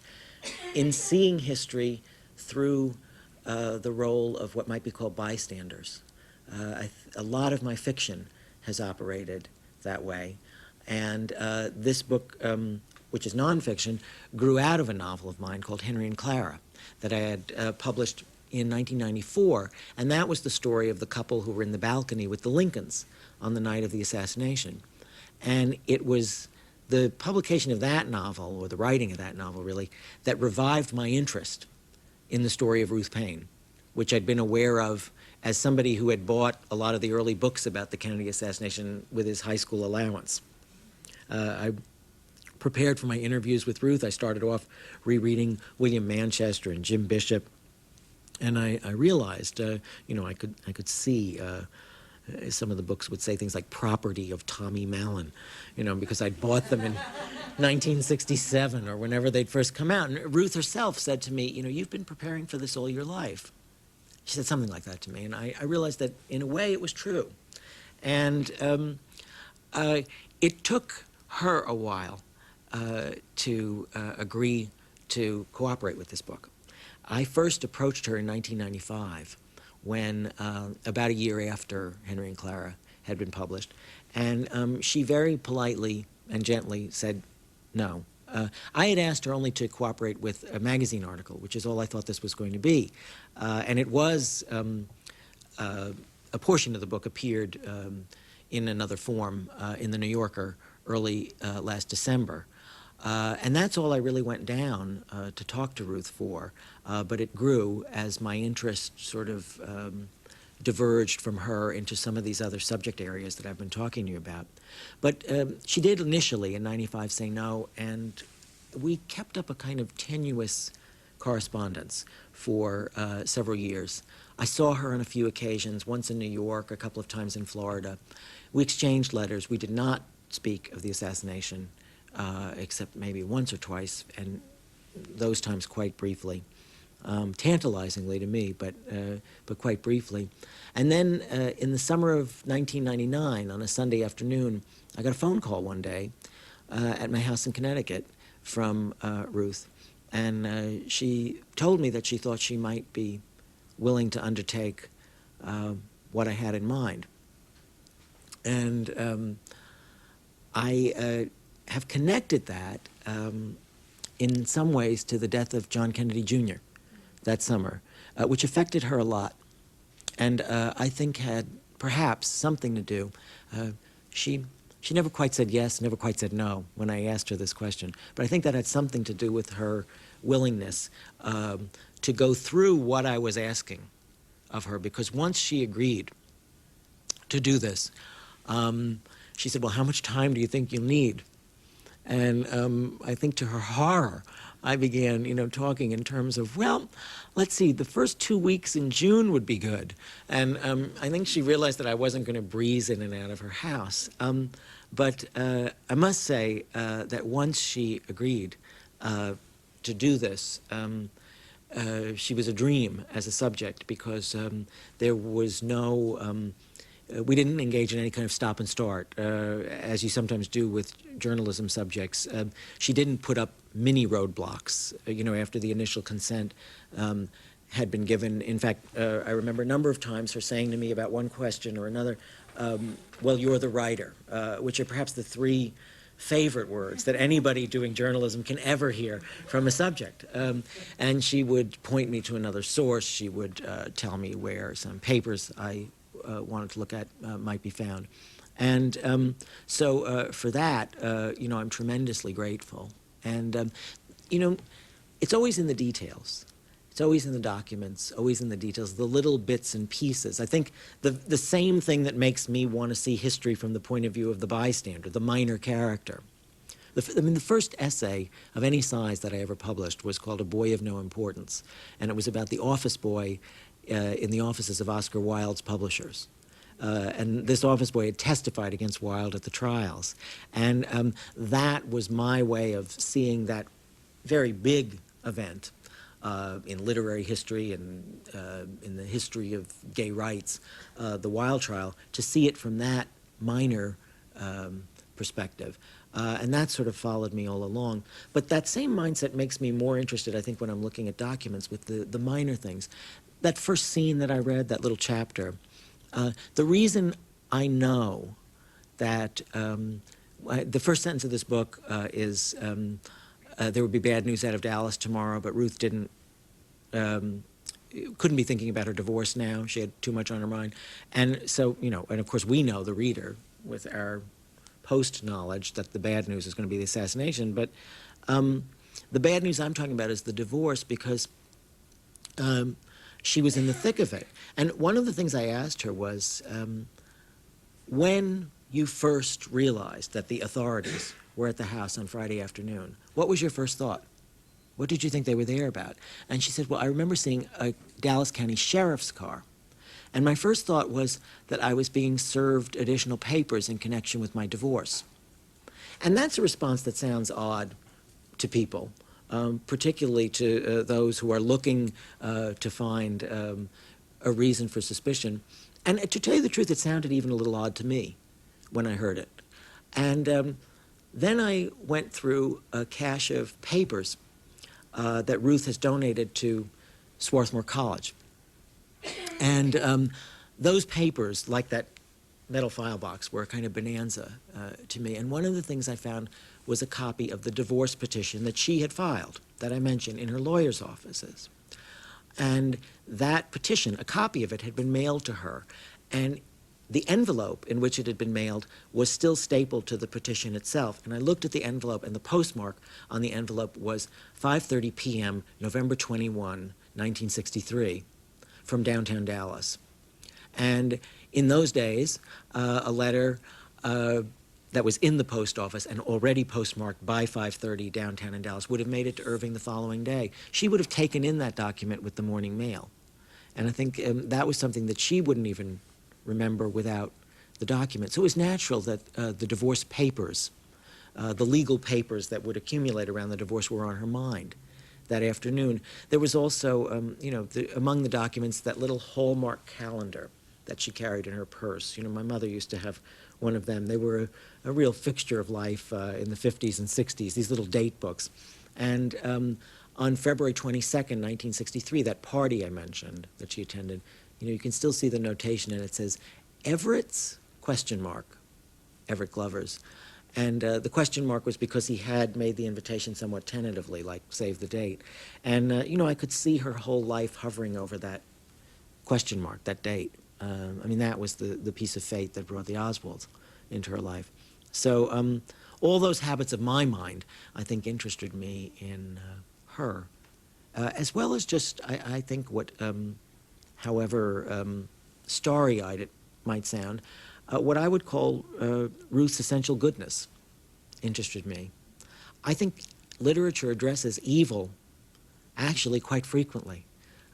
in seeing history through the role of what might be called bystanders. A lot of my fiction has operated that way, and this book, which is nonfiction, grew out of a novel of mine called Henry and Clara that I had published in 1994, and that was the story of the couple who were in the balcony with the Lincolns on the night of the assassination. And it was the publication of that novel, or the writing of that novel really, that revived my interest in the story of Ruth Paine, which I'd been aware of as somebody who had bought a lot of the early books about the Kennedy assassination with his high school allowance. I prepared for my interviews with Ruth. I started off rereading William Manchester and Jim Bishop, and I realized, I could see some of the books would say things like "property of Tommy Mallon," because I'd bought them in 1967 or whenever they'd first come out. And Ruth herself said to me, "You've been preparing for this all your life." She said something like that to me, and I realized that in a way it was true. And it took her a while to agree to cooperate with this book. I first approached her in 1995 when, about a year after Henry and Clara had been published, and she very politely and gently said no. I had asked her only to cooperate with a magazine article, which is all I thought this was going to be. And it was, a portion of the book appeared in another form in the New Yorker early last December. And that's all I really went down to talk to Ruth for, but it grew as my interest sort of diverged from her into some of these other subject areas that I've been talking to you about. But she did initially in '95 say no, and we kept up a kind of tenuous correspondence for several years. I saw her on a few occasions, once in New York, a couple of times in Florida. We exchanged letters. We did not speak of the assassination, except maybe once or twice, and those times quite briefly. Tantalizingly to me, but quite briefly. And then in the summer of 1999, on a Sunday afternoon, I got a phone call one day at my house in Connecticut from Ruth, and she told me that she thought she might be willing to undertake what I had in mind. And I have connected that in some ways to the death of John Kennedy Jr. that summer, which affected her a lot, and I think had perhaps something to do. She never quite said yes, never quite said no when I asked her this question, but I think that had something to do with her willingness to go through what I was asking of her, because once she agreed to do this, she said, well, how much time do you think you'll need? And I think to her horror, I began, talking in terms of, well, let's see, the first 2 weeks in June would be good. And I think she realized that I wasn't going to breeze in and out of her house. But I must say that once she agreed to do this, she was a dream as a subject, because there was no... we didn't engage in any kind of stop and start, as you sometimes do with journalism subjects. She didn't put up mini roadblocks, after the initial consent had been given. In fact, I remember a number of times her saying to me about one question or another, well, you're the writer, which are perhaps the three favorite words that anybody doing journalism can ever hear from a subject. And she would point me to another source. She would tell me where some papers I wanted to look at might be found. And so for that, I'm tremendously grateful. And, it's always in the details. It's always in the documents, always in the details, the little bits and pieces. I think the same thing that makes me want to see history from the point of view of the bystander, the minor character. The first essay of any size that I ever published was called A Boy of No Importance, and it was about the office boy in the offices of Oscar Wilde's publishers. And this office boy had testified against Wilde at the trials. And that was my way of seeing that very big event in literary history and in the history of gay rights, the Wilde trial, to see it from that minor perspective. And that sort of followed me all along. But that same mindset makes me more interested, I think, when I'm looking at documents with the minor things. That first scene that I read, that little chapter, the reason I know that the first sentence of this book is there would be bad news out of Dallas tomorrow, but Ruth couldn't be thinking about her divorce now. She had too much on her mind. And so, and of course we know, the reader, with our post-knowledge, that the bad news is going to be the assassination. But the bad news I'm talking about is the divorce, because she was in the thick of it. And one of the things I asked her was, when you first realized that the authorities were at the house on Friday afternoon, what was your first thought? What did you think they were there about? And she said, well, I remember seeing a Dallas County sheriff's car. And my first thought was that I was being served additional papers in connection with my divorce. And that's a response that sounds odd to people, particularly to those who are looking to find a reason for suspicion. And to tell you the truth, it sounded even a little odd to me when I heard it. And then I went through a cache of papers that Ruth has donated to Swarthmore College. And those papers, like that metal file box, were a kind of bonanza to me. And one of the things I found was a copy of the divorce petition that she had filed, that I mentioned, in her lawyer's offices. And that petition, a copy of it, had been mailed to her. And the envelope in which it had been mailed was still stapled to the petition itself. And I looked at the envelope, and the postmark on the envelope was 5:30 p.m., November 21, 1963, from downtown Dallas. And in those days, a letter that was in the post office and already postmarked by 5:30 downtown in Dallas would have made it to Irving the following day. She would have taken in that document with the morning mail. And I think that was something that she wouldn't even remember without the document. So it was natural that the divorce papers, the legal papers that would accumulate around the divorce, were on her mind that afternoon. There was also, among the documents, that little Hallmark calendar that she carried in her purse. My mother used to have one of them. They were a real fixture of life in the 50s and 60s, these little date books. And on February 22nd, 1963, that party I mentioned that she attended, you can still see the notation, and it says, Everett's, ? Everett Glover's. And the question mark was because he had made the invitation somewhat tentatively, like save the date. And, I could see her whole life hovering over that question mark, that date. That was the piece of fate that brought the Oswalds into her life. So all those habits of my mind, I think, interested me in her, as well as just, I think, what, however starry-eyed it might sound, what I would call Ruth's essential goodness interested me. I think literature addresses evil actually quite frequently.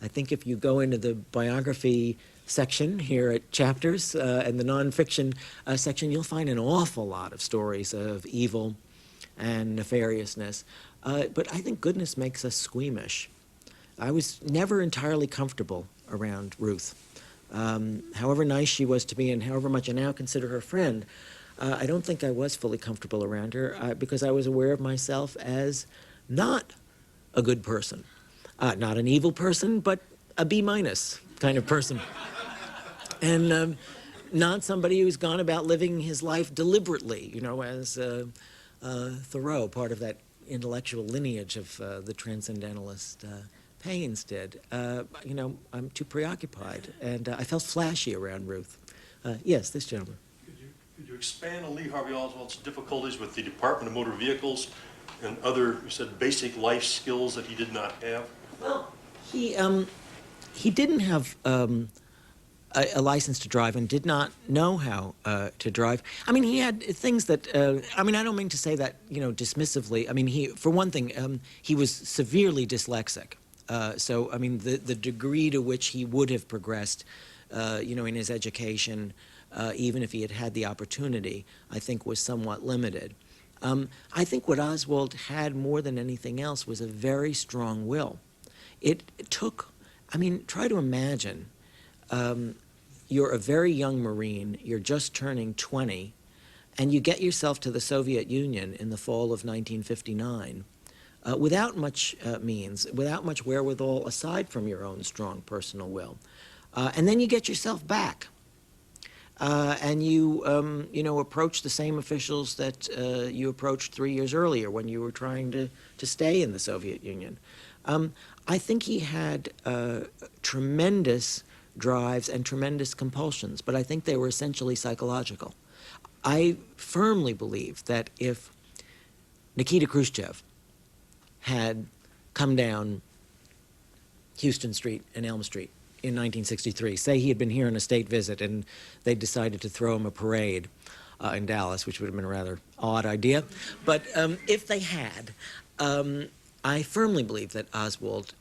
I think if you go into the biography section here at Chapters and the nonfiction section, you'll find an awful lot of stories of evil and nefariousness. But I think goodness makes us squeamish. I was never entirely comfortable around Ruth. However nice she was to me and however much I now consider her friend, I don't think I was fully comfortable around her because I was aware of myself as not a good person. Not an evil person, but a B- kind of person. And not somebody who's gone about living his life deliberately, as Thoreau, part of that intellectual lineage of the transcendentalist Paines did. I'm too preoccupied, and I felt flashy around Ruth. Yes, this gentleman. Could you expand on Lee Harvey Oswald's difficulties with the Department of Motor Vehicles and other, you said, basic life skills that he did not have? Well, he didn't have a license to drive and did not know how to drive. He had things that, I don't mean to say that, dismissively. For one thing, he was severely dyslexic. The degree to which he would have progressed, in his education, even if he had had the opportunity, I think was somewhat limited. I think what Oswald had more than anything else was a very strong will. It took, try to imagine, you're a very young Marine, you're just turning 20, and you get yourself to the Soviet Union in the fall of 1959 without much means, without much wherewithal aside from your own strong personal will. And then you get yourself back. And you, approach the same officials that you approached 3 years earlier when you were trying to stay in the Soviet Union. I think he had tremendous drives and tremendous compulsions, but I think they were essentially psychological. I firmly believe that if Nikita Khrushchev had come down Houston Street and Elm Street in 1963, say he had been here on a state visit and they decided to throw him a parade in Dallas, which would have been a rather odd idea, but if they had, I firmly believe that Oswald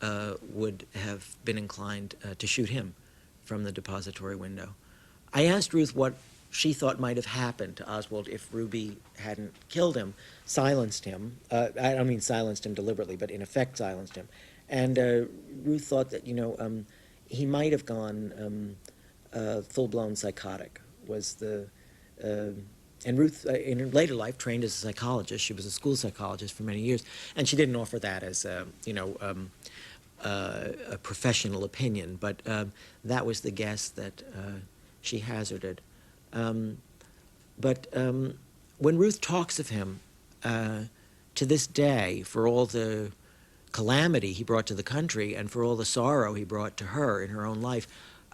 would have been inclined to shoot him from the depository window. I asked Ruth what she thought might have happened to Oswald if Ruby hadn't killed him, silenced him. I don't mean silenced him deliberately, but in effect silenced him. And Ruth thought that, he might have gone full-blown psychotic, was the... And Ruth, in her later life, trained as a psychologist. She was a school psychologist for many years, and she didn't offer that as a professional opinion, but that was the guess that she hazarded. But when Ruth talks of him to this day, for all the calamity he brought to the country and for all the sorrow he brought to her in her own life,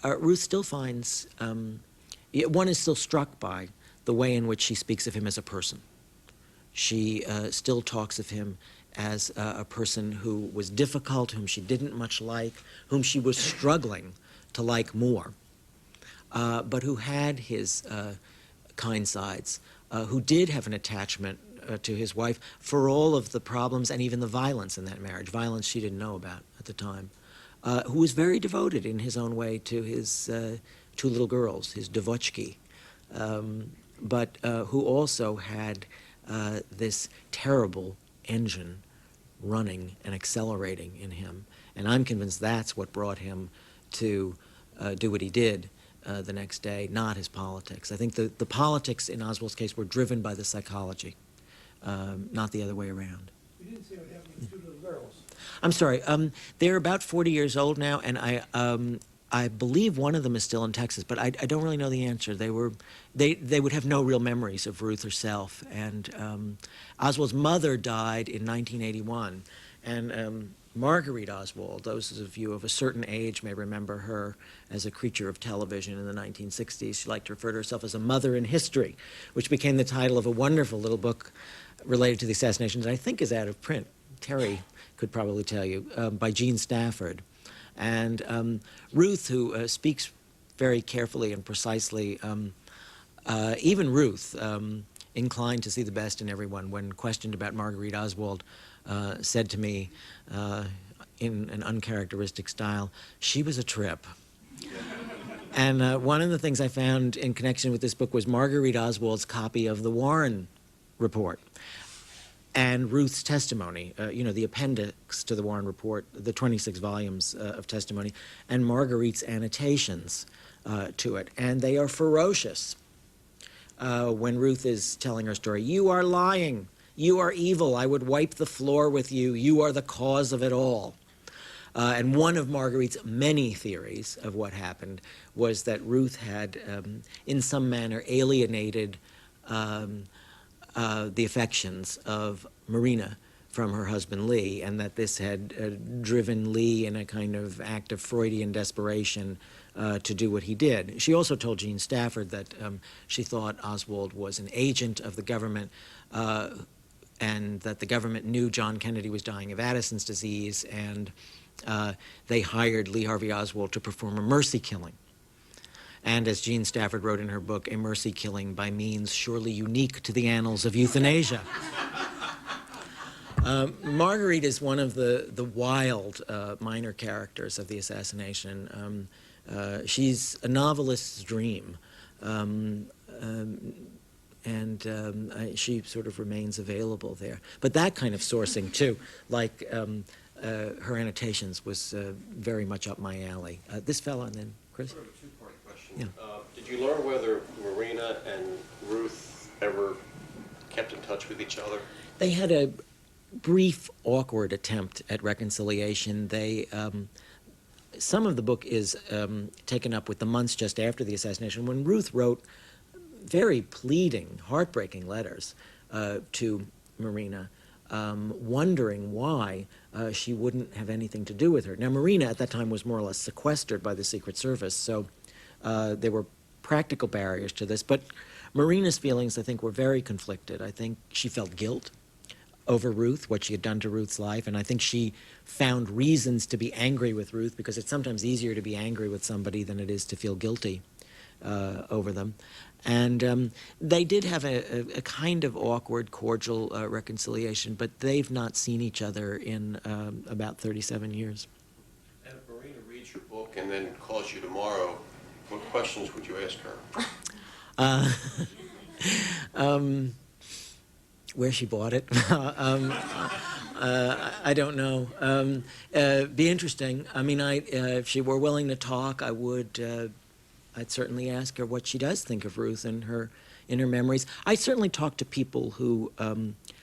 Ruth still finds one is still struck by the way in which she speaks of him as a person. She still talks of him as a person who was difficult, whom she didn't much like, whom she was struggling to like more, but who had his kind sides, who did have an attachment to his wife for all of the problems and even the violence in that marriage, violence she didn't know about at the time, who was very devoted in his own way to his two little girls, his devochki, but who also had this terrible engine running and accelerating in him. And I'm convinced that's what brought him to do what he did the next day, not his politics. I think the politics in Oswald's case were driven by the psychology, not the other way around. You didn't say what happened to the two little girls. I'm sorry. They're about 40 years old now, and I believe one of them is still in Texas, but I don't really know the answer. They would have no real memories of Ruth herself. And Oswald's mother died in 1981, and Marguerite Oswald, those of you of a certain age may remember her as a creature of television in the 1960s. She liked to refer to herself as a mother in history, which became the title of a wonderful little book related to the assassination that I think is out of print. Terry could probably tell you, by Jean Stafford. And Ruth, who speaks very carefully and precisely, even Ruth, inclined to see the best in everyone, when questioned about Marguerite Oswald, said to me in an uncharacteristic style, "She was a trip." And one of the things I found in connection with this book was Marguerite Oswald's copy of the Warren Report and Ruth's testimony, the appendix to the Warren Report, the 26 volumes of testimony, and Marguerite's annotations to it. And they are ferocious when Ruth is telling her story. "You are lying. You are evil. I would wipe the floor with you. You are the cause of it all." And one of Marguerite's many theories of what happened was that Ruth had, in some manner, alienated the affections of Marina from her husband Lee, and that this had driven Lee in a kind of act of Freudian desperation to do what he did. She also told Jean Stafford that she thought Oswald was an agent of the government, and that the government knew John Kennedy was dying of Addison's disease, and they hired Lee Harvey Oswald to perform a mercy killing. And as Jean Stafford wrote in her book, a mercy killing by means surely unique to the annals of euthanasia. Marguerite is one of the wild minor characters of the assassination. She's a novelist's dream, and she sort of remains available there. But that kind of sourcing, too, like her annotations, was very much up my alley. This fellow, and then Chris? Sort of a two-part question. Yeah. Did you learn whether Marina and Ruth ever kept in touch with each other? They had a brief, awkward attempt at reconciliation. Some of the book is taken up with the months just after the assassination, when Ruth wrote very pleading, heartbreaking letters to Marina, wondering why she wouldn't have anything to do with her. Now, Marina at that time was more or less sequestered by the Secret Service, so there were practical barriers to this. But Marina's feelings, I think, were very conflicted. I think she felt guilt over Ruth, what she had done to Ruth's life, and I think she found reasons to be angry with Ruth, because it's sometimes easier to be angry with somebody than it is to feel guilty over them. And they did have a kind of awkward, cordial reconciliation, but they've not seen each other in about 37 years. And if Marina reads your book and then calls you tomorrow, what questions would you ask her? Where she bought it. I don't know. Be interesting. I mean, if she were willing to talk, I'd certainly ask her what she does think of Ruth and her memories. I certainly talk to people who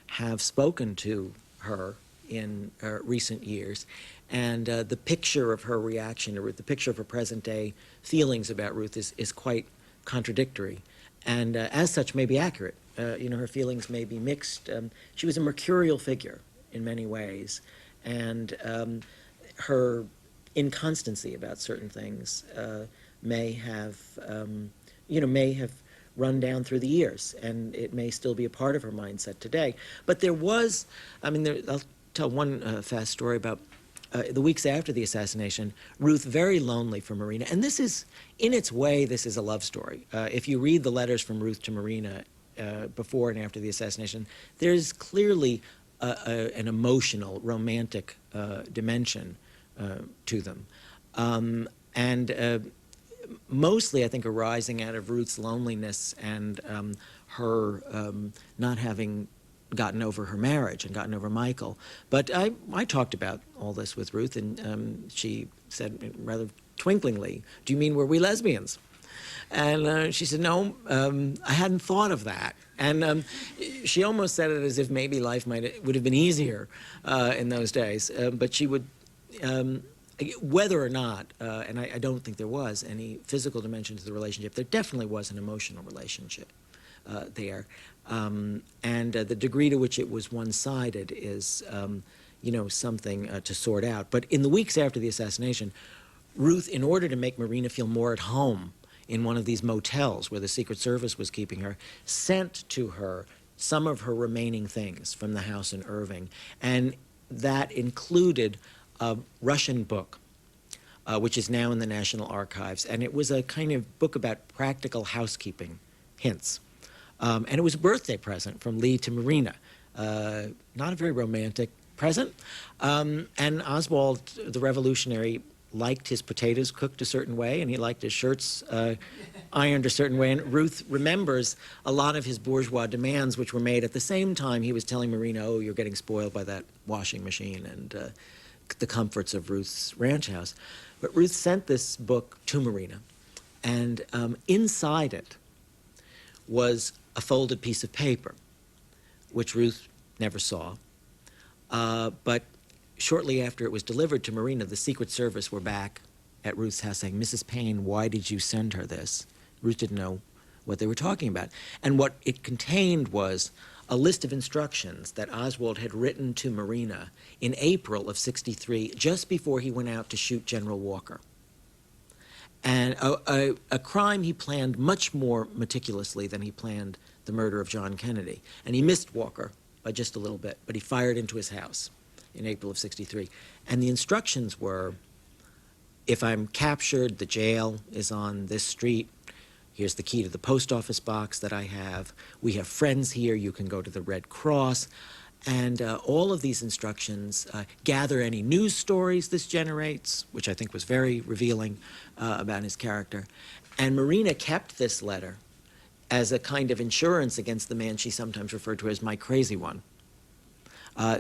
have spoken to her in recent years, and the picture of her reaction to Ruth, the picture of her present-day feelings about Ruth is quite contradictory, and as such may be accurate. Her feelings may be mixed. She was a mercurial figure in many ways, and her inconstancy about certain things may have, may have run down through the years, and it may still be a part of her mindset today. But there was, I'll tell one fast story about the weeks after the assassination, Ruth, very lonely for Marina. And this is, in its way, this is a love story. If you read the letters from Ruth to Marina before and after the assassination, there's clearly an emotional, romantic dimension to them. Mostly, I think, arising out of Ruth's loneliness and her not having gotten over her marriage and gotten over Michael. But I talked about all this with Ruth, and she said rather twinklingly, "Do you mean were we lesbians?" And she said, "No, I hadn't thought of that." And she almost said it as if maybe life would have been easier in those days. But she would, whether or not, and I don't think there was any physical dimension to the relationship, there definitely was an emotional relationship there. And the degree to which it was one-sided is, something to sort out. But in the weeks after the assassination, Ruth, in order to make Marina feel more at home in one of these motels where the Secret Service was keeping her, sent to her some of her remaining things from the house in Irving. And that included a Russian book, which is now in the National Archives. And it was a kind of book about practical housekeeping hints. And it was a birthday present from Lee to Marina. Not a very romantic present. And Oswald, the revolutionary, liked his potatoes cooked a certain way, and he liked his shirts ironed a certain way. And Ruth remembers a lot of his bourgeois demands, which were made at the same time he was telling Marina, "Oh, you're getting spoiled by that washing machine," and the comforts of Ruth's ranch house. But Ruth sent this book to Marina, and inside it was a folded piece of paper, which Ruth never saw. But shortly after it was delivered to Marina, the Secret Service were back at Ruth's house saying, "Mrs. Paine, why did you send her this?" Ruth didn't know what they were talking about. And what it contained was a list of instructions that Oswald had written to Marina in April of '63, just before he went out to shoot General Walker. And a crime he planned much more meticulously than he planned the murder of John Kennedy. And he missed Walker by just a little bit, but he fired into his house in April of '63. And the instructions were, if I'm captured, the jail is on this street. Here's the key to the post office box that I have. We have friends here. You can go to the Red Cross. And all of these instructions, gather any news stories this generates, which I think was very revealing about his character. And Marina kept this letter as a kind of insurance against the man she sometimes referred to as my crazy one,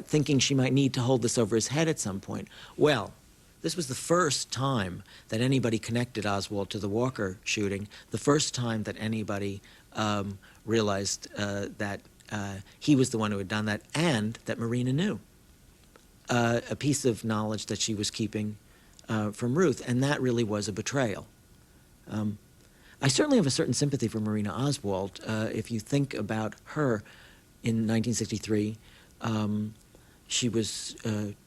thinking she might need to hold this over his head at some point. Well, this was the first time that anybody connected Oswald to the Walker shooting, the first time that anybody realized that he was the one who had done that, and that Marina knew. A piece of knowledge that she was keeping from Ruth, and that really was a betrayal. I certainly have a certain sympathy for Marina Oswald. If you think about her in 1963, she was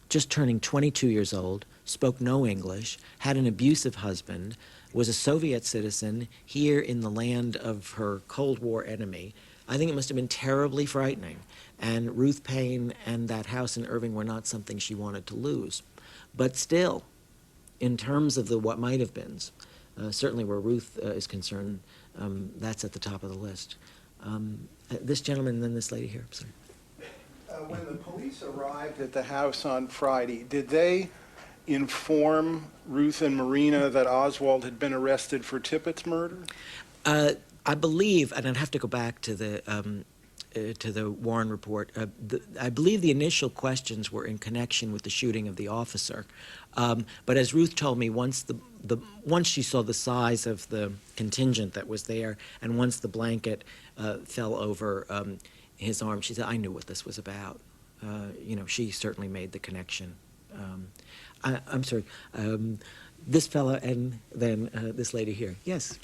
just turning 22 years old, spoke no English, had an abusive husband, was a Soviet citizen here in the land of her Cold War enemy. I think it must have been terribly frightening. And Ruth Paine and that house in Irving were not something she wanted to lose. But still, in terms of the what might have beens, certainly where Ruth is concerned, that's at the top of the list. This gentleman and then this lady here. Sorry. When the police arrived at the house on Friday, did they inform Ruth and Marina that Oswald had been arrested for Tippett's murder? I believe, and I'd have to go back to the Warren report. I believe the initial questions were in connection with the shooting of the officer. But as Ruth told me, once she saw the size of the contingent that was there, and once the blanket fell over his arm, she said, "I knew what this was about." She certainly made the connection. I'm sorry, this fella and then this lady here. Yes.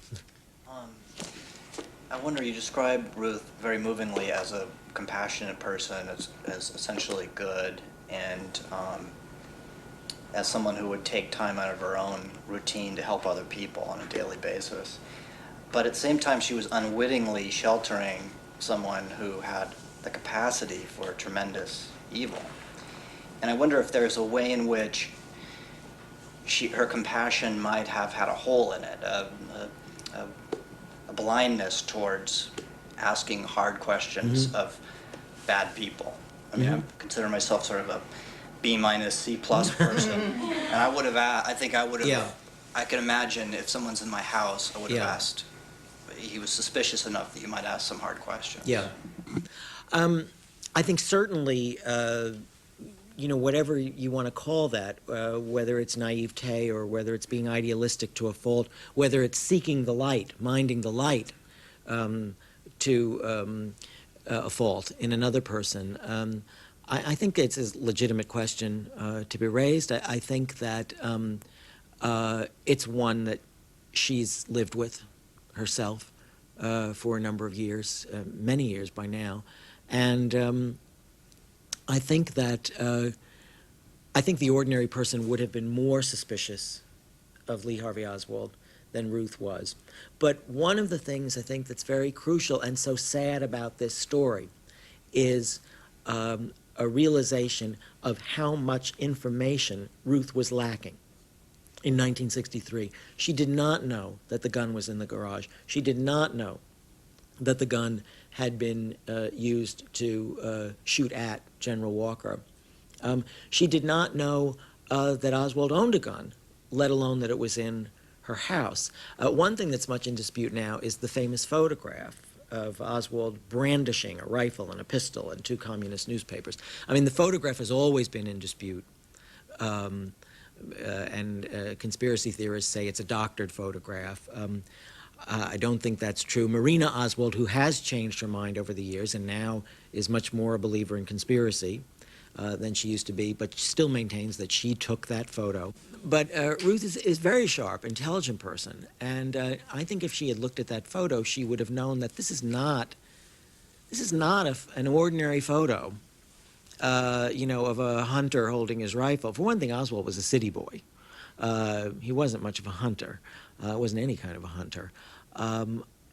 I wonder, you describe Ruth very movingly as a compassionate person, as essentially good, and as someone who would take time out of her own routine to help other people on a daily basis. but at the same time she was unwittingly sheltering someone who had the capacity for tremendous evil. And I wonder if there's a way in which her compassion might have had a hole in it, a blindness towards asking hard questions of bad people. I mean, I consider myself sort of a B- C+ person, and I would have. I think I would have. Yeah. I can imagine if someone's in my house, I would have Yeah. asked. He was suspicious enough that you might ask some hard questions. Yeah. I think certainly, whatever you want to call that, whether it's naivete or whether it's being idealistic to a fault, whether it's seeking the light, minding the light to a fault in another person, I think it's a legitimate question to be raised. I think that it's one that she's lived with herself for a number of years, many years by now. And I think that the ordinary person would have been more suspicious of Lee Harvey Oswald than Ruth was. But one of the things I think that's very crucial and so sad about this story is a realization of how much information Ruth was lacking. In 1963, she did not know that the gun was in the garage. She did not know that the gun had been used to shoot at General Walker. She did not know that Oswald owned a gun, let alone that it was in her house. One thing that's much in dispute now is the famous photograph of Oswald brandishing a rifle and a pistol in 2 communist newspapers. I mean, the photograph has always been in dispute. And conspiracy theorists say it's a doctored photograph. I don't think that's true. Marina Oswald, who has changed her mind over the years and now is much more a believer in conspiracy than she used to be, but still maintains that she took that photo. But Ruth is a very sharp, intelligent person, and I think if she had looked at that photo, she would have known that this is not an ordinary photo. Of a hunter holding his rifle. For one thing, Oswald was a city boy. He wasn't much of a hunter. Wasn't any kind of a hunter.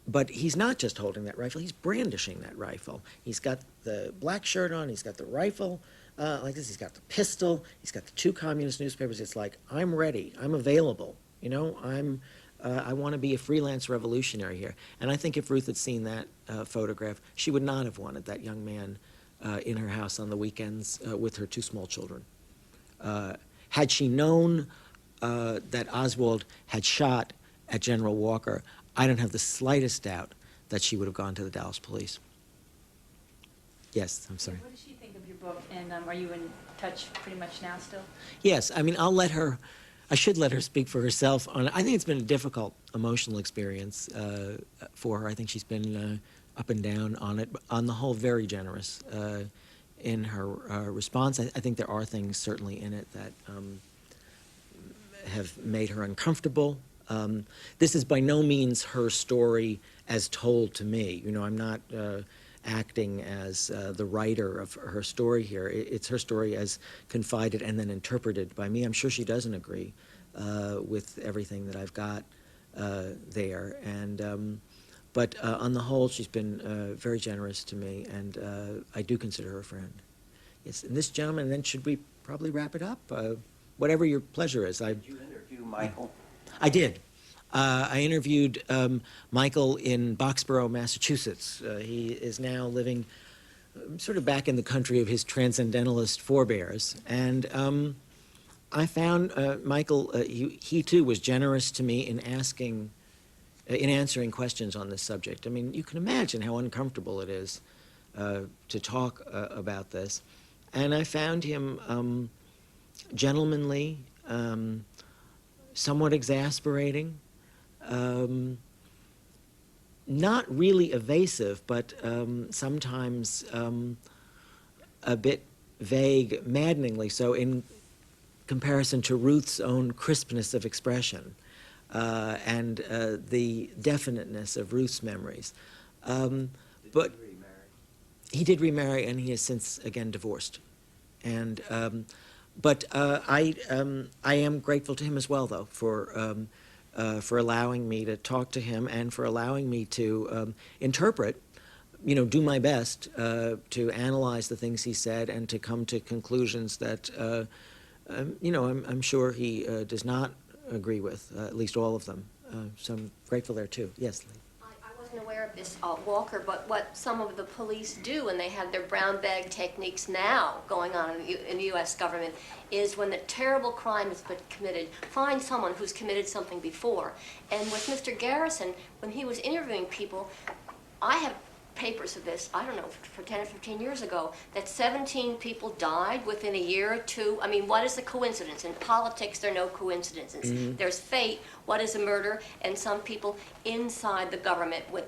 But he's not just holding that rifle, he's brandishing that rifle. He's got the black shirt on, he's got the rifle like this, he's got the pistol, he's got the 2 communist newspapers. It's like, I'm ready, I'm available. I want to be a freelance revolutionary here. And I think if Ruth had seen that photograph, she would not have wanted that young man in her house on the weekends with her 2 small children. Had she known that Oswald had shot at General Walker, I don't have the slightest doubt that she would have gone to the Dallas police. Yes, I'm sorry. What does she think of your book, and are you in touch pretty much now still? Yes, I mean, I should let her speak for herself. I think it's been a difficult emotional experience for her. I think she's been up and down on it, but on the whole, very generous in her response. I think there are things certainly in it that have made her uncomfortable. This is by no means her story as told to me. I'm not acting as the writer of her story here. It's her story as confided and then interpreted by me. I'm sure she doesn't agree with everything that I've got there. But on the whole, she's been very generous to me, and I do consider her a friend. Yes, and this gentleman, then should we probably wrap it up? Whatever your pleasure is. Did you interview Michael? I did. I interviewed Michael in Boxborough, Massachusetts. He is now living sort of back in the country of his transcendentalist forebears. And I found Michael, he too was generous to me in answering questions on this subject. I mean, you can imagine how uncomfortable it is to talk about this. And I found him gentlemanly, somewhat exasperating, not really evasive, but sometimes a bit vague, maddeningly so in comparison to Ruth's own crispness of expression and the definiteness of Ruth's memories. But he did remarry, and he has since again divorced. And but I am grateful to him as well, though, for for allowing me to talk to him and for allowing me to interpret, do my best to analyze the things he said and to come to conclusions that, I'm sure he does not agree with, at least all of them. So I'm grateful there, too. Yes, Lee. I wasn't aware of this, Walker, but what some of the police do, and they have their brown bag techniques now going on in the U.S. government, is when a terrible crime has been committed, find someone who's committed something before. And with Mr. Garrison, when he was interviewing people, I have papers of this, I don't know, for 10 or 15 years ago, that 17 people died within a year or two. I mean, what is the coincidence? In politics, there are no coincidences. There's fate. What is a murder? And some people inside the government with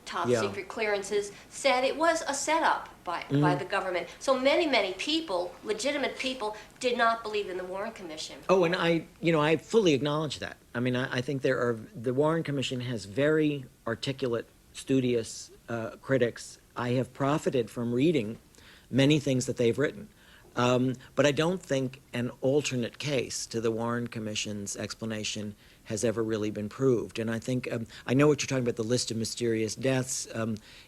top secret clearances said it was a setup by the government. So many people, legitimate people, did not believe in the Warren Commission. Oh, and I fully acknowledge that. I mean, I think the Warren Commission has very articulate, studious critics. I have profited from reading many things that they've written. But I don't think an alternate case to the Warren Commission's explanation has ever really been proved. And I think, I know what you're talking about, the list of mysterious deaths.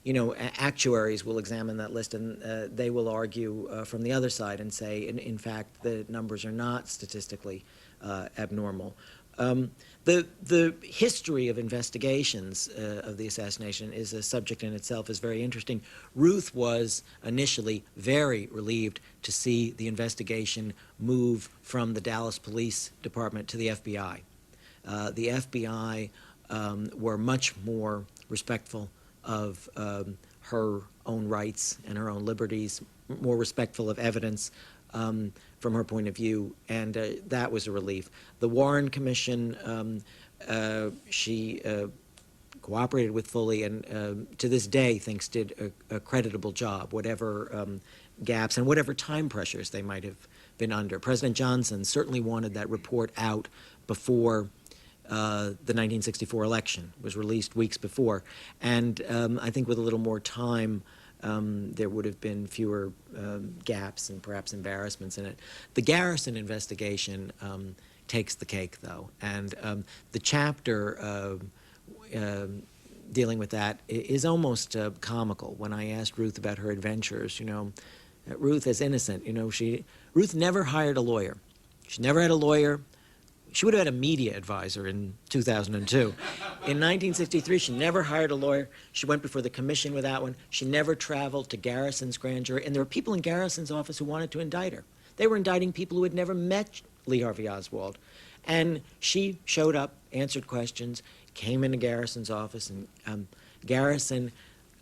Actuaries will examine that list and they will argue from the other side and say, in fact, the numbers are not statistically abnormal. The history of investigations of the assassination is a subject in itself, is very interesting. Ruth was initially very relieved to see the investigation move from the Dallas Police Department to the FBI. The FBI were much more respectful of her own rights and her own liberties, more respectful of evidence from her point of view, and that was a relief. The Warren Commission, she cooperated with fully, and to this day thinks did a creditable job, whatever gaps and whatever time pressures they might have been under. President Johnson certainly wanted that report out before the 1964 election, was released weeks before, and I think with a little more time, there would have been fewer gaps and perhaps embarrassments in it. The Garrison investigation takes the cake, though, and the chapter dealing with that is almost comical. When I asked Ruth about her adventures, Ruth is innocent. Ruth never hired a lawyer. She never had a lawyer. She would have had a media advisor in 2002. In 1963, she never hired a lawyer. She went before the commission without one. She never traveled to Garrison's grand jury. And there were people in Garrison's office who wanted to indict her. They were indicting people who had never met Lee Harvey Oswald. And she showed up, answered questions, came into Garrison's office, and Garrison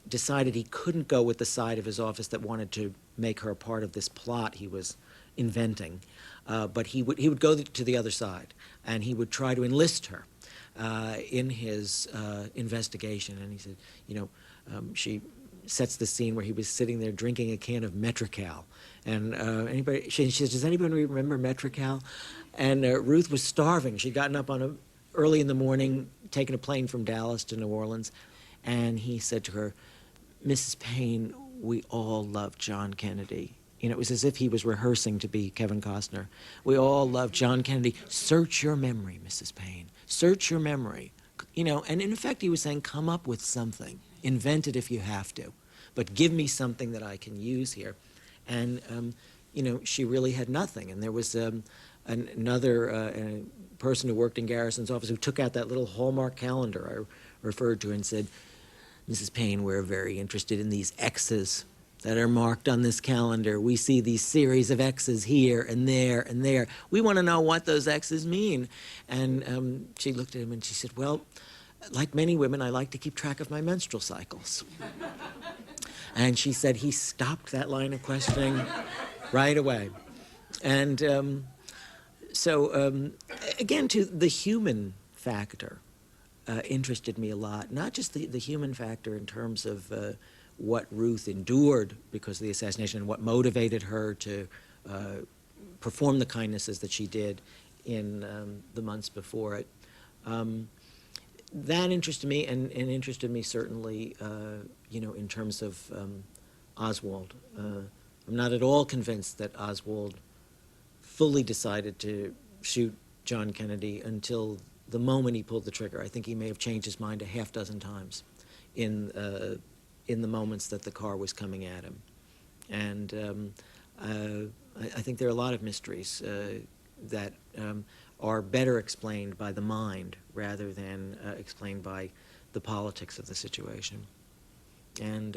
decided he couldn't go with the side of his office that wanted to make her a part of this plot he was inventing. But he would go to the other side, and he would try to enlist her in his investigation. And he said, she sets the scene where he was sitting there drinking a can of Metrical. And she says, does anybody remember Metrical? And Ruth was starving. She'd gotten up early in the morning, taken a plane from Dallas to New Orleans, and he said to her, Mrs. Paine, we all love John Kennedy. It was as if he was rehearsing to be Kevin Costner. We all love John Kennedy. Search your memory, Mrs. Paine. Search your memory. And in effect he was saying, come up with something. Invent it if you have to. But give me something that I can use here. And, she really had nothing. And there was another person who worked in Garrison's office who took out that little Hallmark calendar I referred to and said, Mrs. Paine, we're very interested in these X's that are marked on this calendar. We see these series of X's here and there and there. We want to know what those X's mean. And she looked at him and she said, well, like many women, I like to keep track of my menstrual cycles. And she said he stopped that line of questioning right away. And so, again, to the human factor interested me a lot. Not just the human factor in terms of what Ruth endured because of the assassination and what motivated her to perform the kindnesses that she did in the months before it. That interested me, and interested me certainly, in terms of Oswald. I'm not at all convinced that Oswald fully decided to shoot John Kennedy until the moment he pulled the trigger. I think he may have changed his mind a half dozen times in the moments that the car was coming at him. And I think there are a lot of mysteries that are better explained by the mind rather than explained by the politics of the situation. And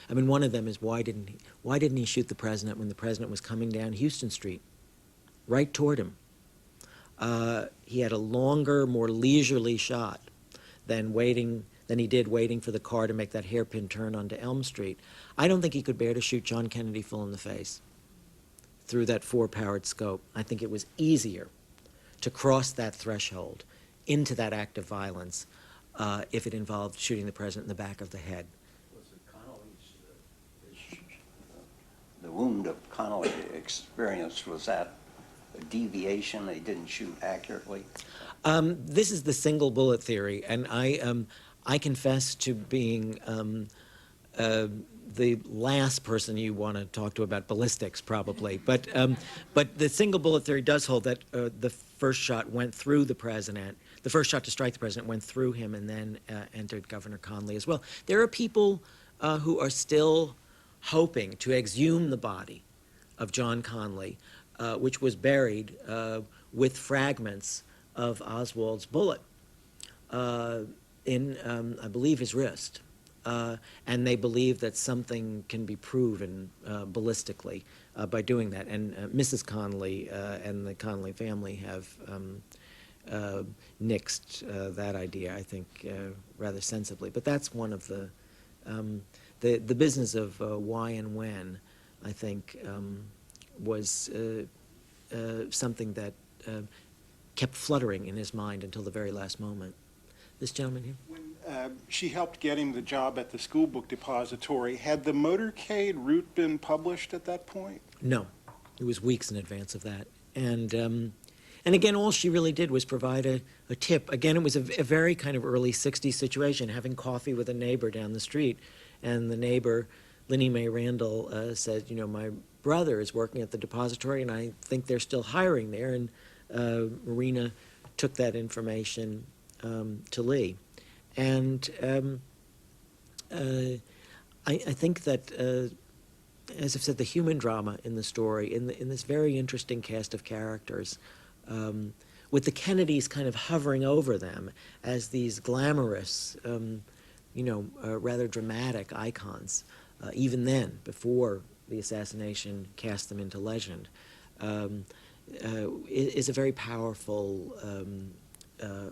I mean, one of them is why didn't he shoot the president when the president was coming down Houston Street, right toward him? He had a longer, more leisurely shot than he did waiting for the car to make that hairpin turn onto Elm Street. I don't think he could bear to shoot John Kennedy full in the face through that 4-powered scope. I think it was easier to cross that threshold into that act of violence if it involved shooting the president in the back of the head. Was it Connolly's, the wound of Connolly experience, was that a deviation? They didn't shoot accurately? This is the single bullet theory, and I confess to being the last person you want to talk to about ballistics, probably. But the single bullet theory does hold that the first shot went through the president. The first shot to strike the president went through him and then entered Governor Conley as well. There are people who are still hoping to exhume the body of John Conley, which was buried with fragments of Oswald's bullet in, I believe, his wrist. And they believe that something can be proven ballistically by doing that. And Mrs. Conley and the Conley family have nixed that idea, I think, rather sensibly. But that's one of the business of why and when, I think, was something that kept fluttering in his mind until the very last moment. This gentleman here? When she helped get him the job at the school book depository, had the motorcade route been published at that point? No. It was weeks in advance of that. And again, all she really did was provide a tip. Again, it was a very kind of early 60s situation, having coffee with a neighbor down the street. And the neighbor, Linnie Mae Randall, said, you know, my brother is working at the depository, and I think they're still hiring there. And Marina took that information to Lee. And I think that, as I've said, the human drama in the story, in this very interesting cast of characters, with the Kennedys kind of hovering over them as these glamorous, rather dramatic icons, even then, before the assassination cast them into legend, is a very powerful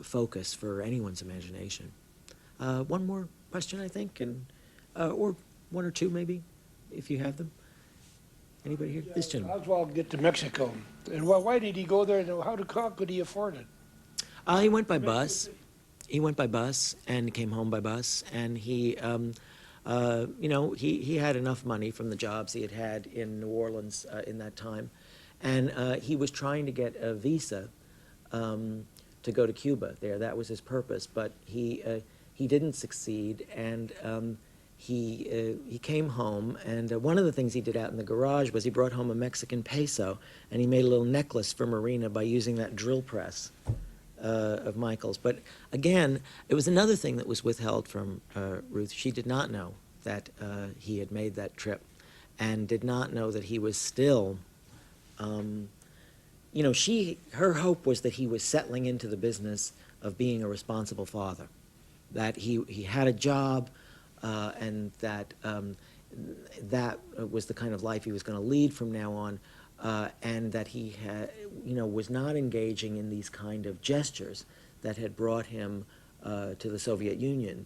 focus for anyone's imagination. One more question, I think, and or one or two maybe, if you have them. Anybody here? This gentleman. Oswald get to Mexico, and why did he go there? And how could he afford it? He went by bus. He went by bus and came home by bus, and he had enough money from the jobs he had had in New Orleans in that time, and he was trying to get a visa to go to Cuba there. That was his purpose, but he didn't succeed, and he came home, and one of the things he did out in the garage was he brought home a Mexican peso, and he made a little necklace for Marina by using that drill press of Michael's. But again, it was another thing that was withheld from Ruth. She did not know that he had made that trip, and did not know that he was still, her hope was that he was settling into the business of being a responsible father, that he had a job, and that that was the kind of life he was going to lead from now on, and that he had, was not engaging in these kind of gestures that had brought him to the Soviet Union,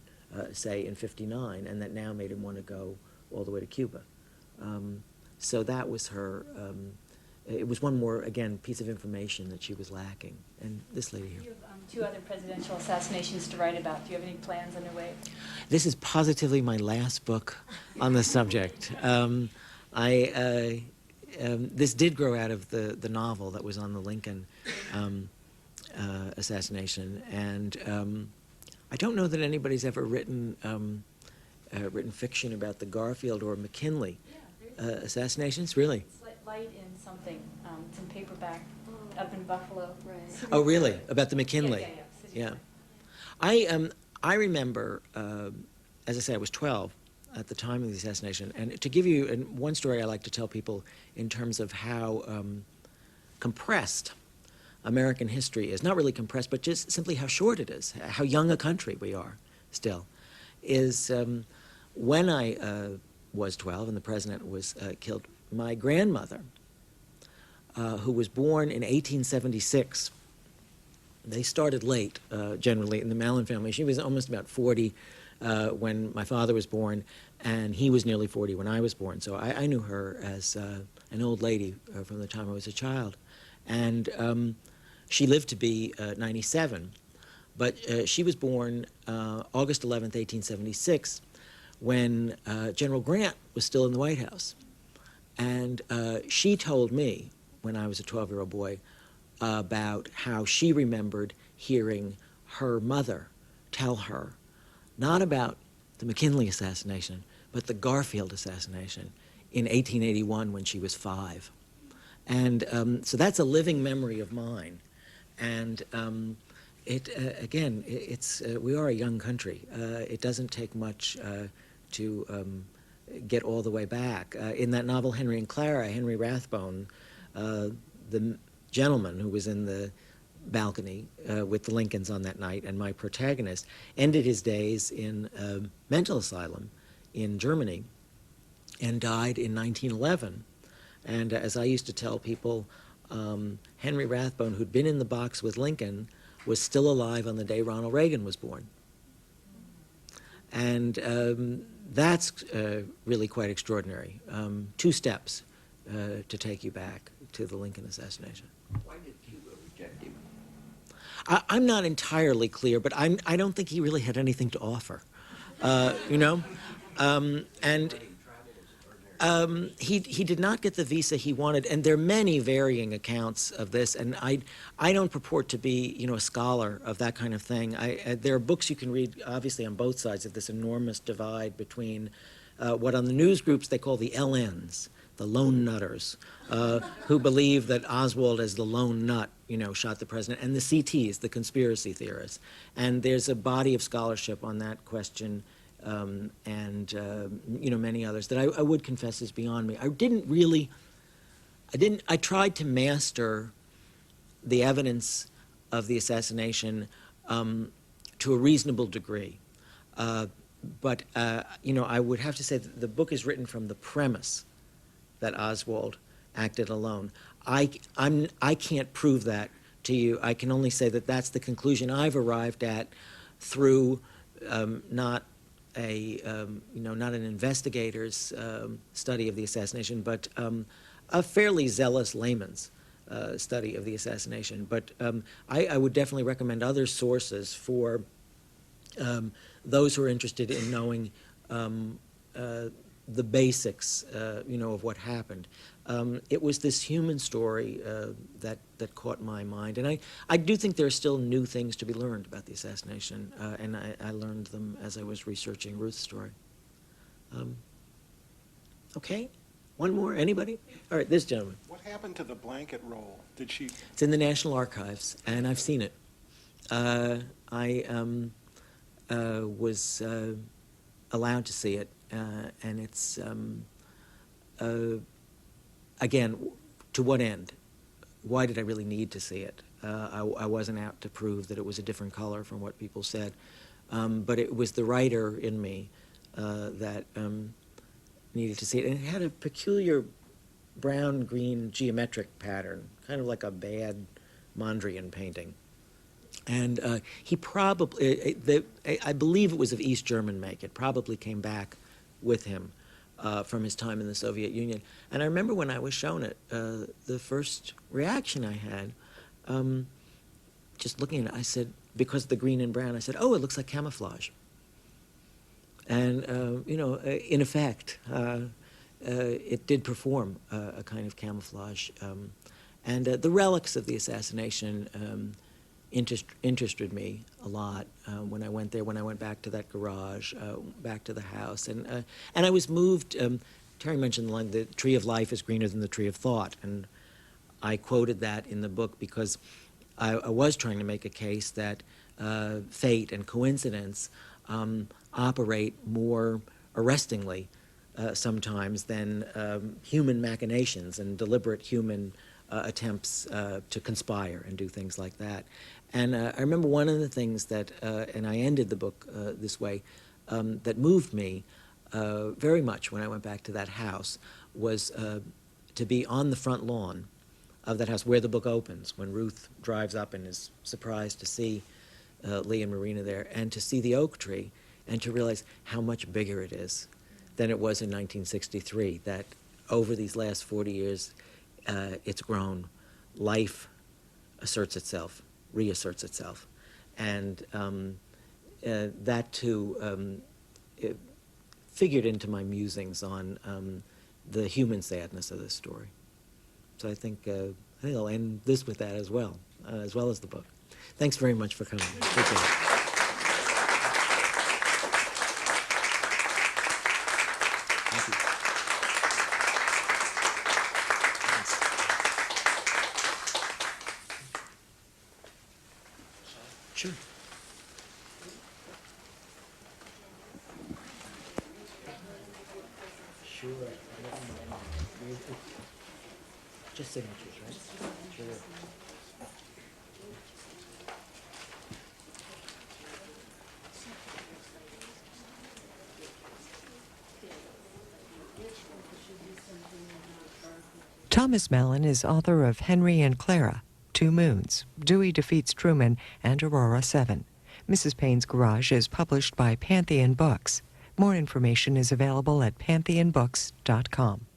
say in '59, and that now made him want to go all the way to Cuba. So that was her. It was one more, again, piece of information that she was lacking. And this lady here. You have 2 other presidential assassinations to write about. Do you have any plans underway? This is positively my last book on the subject. This did grow out of the novel that was on the Lincoln assassination, and I don't know that anybody's ever written fiction about the Garfield or McKinley assassinations. Really? It's light in something. It's in paperback up in Buffalo. Right. Oh, really? About the McKinley? Yeah. Yeah. I remember, as I say, I was 12 at the time of the assassination. And to give you one story I like to tell people in terms of how compressed American history is, not really compressed, but just simply how short it is, how young a country we are still, is when I was 12 and the president was killed, my grandmother, who was born in 1876, they started late, generally, in the Mallon family. She was almost about 40 when my father was born, and he was nearly 40 when I was born. So I knew her as an old lady from the time I was a child. And she lived to be 97. But she was born August 11th, 1876, when General Grant was still in the White House. And she told me, when I was a 12-year-old boy, about how she remembered hearing her mother tell her, not about the McKinley assassination, but the Garfield assassination in 1881 when she was 5. And so that's a living memory of mine. And we are a young country. It doesn't take much to get all the way back. In that novel, Henry and Clara, Henry Rathbone, the gentleman who was in the balcony with the Lincolns on that night, and my protagonist, ended his days in a mental asylum in Germany and died in 1911. And as I used to tell people, Henry Rathbone, who'd been in the box with Lincoln, was still alive on the day Ronald Reagan was born. And that's really quite extraordinary. 2 steps to take you back to the Lincoln assassination. Why did Cuba reject him? I'm not entirely clear, but I don't think he really had anything to offer, you know? He did not get the visa he wanted, and there are many varying accounts of this, and I don't purport to be, you know, a scholar of that kind of thing. There are books you can read, obviously, on both sides of this enormous divide between what on the news groups they call the LNs, the lone nutters, who believe that Oswald, as the lone nut, you know, shot the president, and the CTs, the conspiracy theorists. And there's a body of scholarship on that question, and you know, many others that I would confess is beyond me. I tried to master the evidence of the assassination to a reasonable degree. But you know, I would have to say that the book is written from the premise that Oswald acted alone. I can't prove that to you. I can only say that that's the conclusion I've arrived at through not an investigator's study of the assassination, but a fairly zealous layman's study of the assassination. But I would definitely recommend other sources for those who are interested in knowing the basics, you know, of what happened. It was this human story that caught my mind, and I do think there are still new things to be learned about the assassination, and I learned them as I was researching Ruth's story. Okay, one more. Anybody? All right, this gentleman. What happened to the blanket roll? Did she? It's in the National Archives, and I've seen it. I was allowed to see it, and it's again, to what end? Why did I really need to see it? I wasn't out to prove that it was a different color from what people said, but it was the writer in me that needed to see it. And it had a peculiar brown-green geometric pattern, kind of like a bad Mondrian painting. And he probably, I believe it was of East German make. It probably came back with him from his time in the Soviet Union. And I remember when I was shown it, the first reaction I had, just looking at it, I said, because of the green and brown, I said, oh, it looks like camouflage. And, you know, in effect, it did perform a kind of camouflage. And the relics of the assassination interested me a lot when I went there, when I went back to that garage, back to the house. And I was moved, Terry mentioned the line, the tree of life is greener than the tree of thought. And I quoted that in the book because I was trying to make a case that fate and coincidence operate more arrestingly sometimes than human machinations and deliberate human attempts to conspire and do things like that. And I remember one of the things that, and I ended the book this way, that moved me very much when I went back to that house was to be on the front lawn of that house where the book opens, when Ruth drives up and is surprised to see Lee and Marina there, and to see the oak tree and to realize how much bigger it is than it was in 1963, that over these last 40 years it's grown. Life asserts itself, reasserts itself. And that too it figured into my musings on the human sadness of this story. So I think I'll end this with that as well as the book. Thanks very much for coming. Appreciate it. Thank you. Thanks. Sure. Sure. Just signatures, right? Sure. Thomas Mallon is author of Henry and Clara, Two Moons, Dewey Defeats Truman, and Aurora 7. Mrs. Paine's Garage is published by Pantheon Books. More information is available at pantheonbooks.com.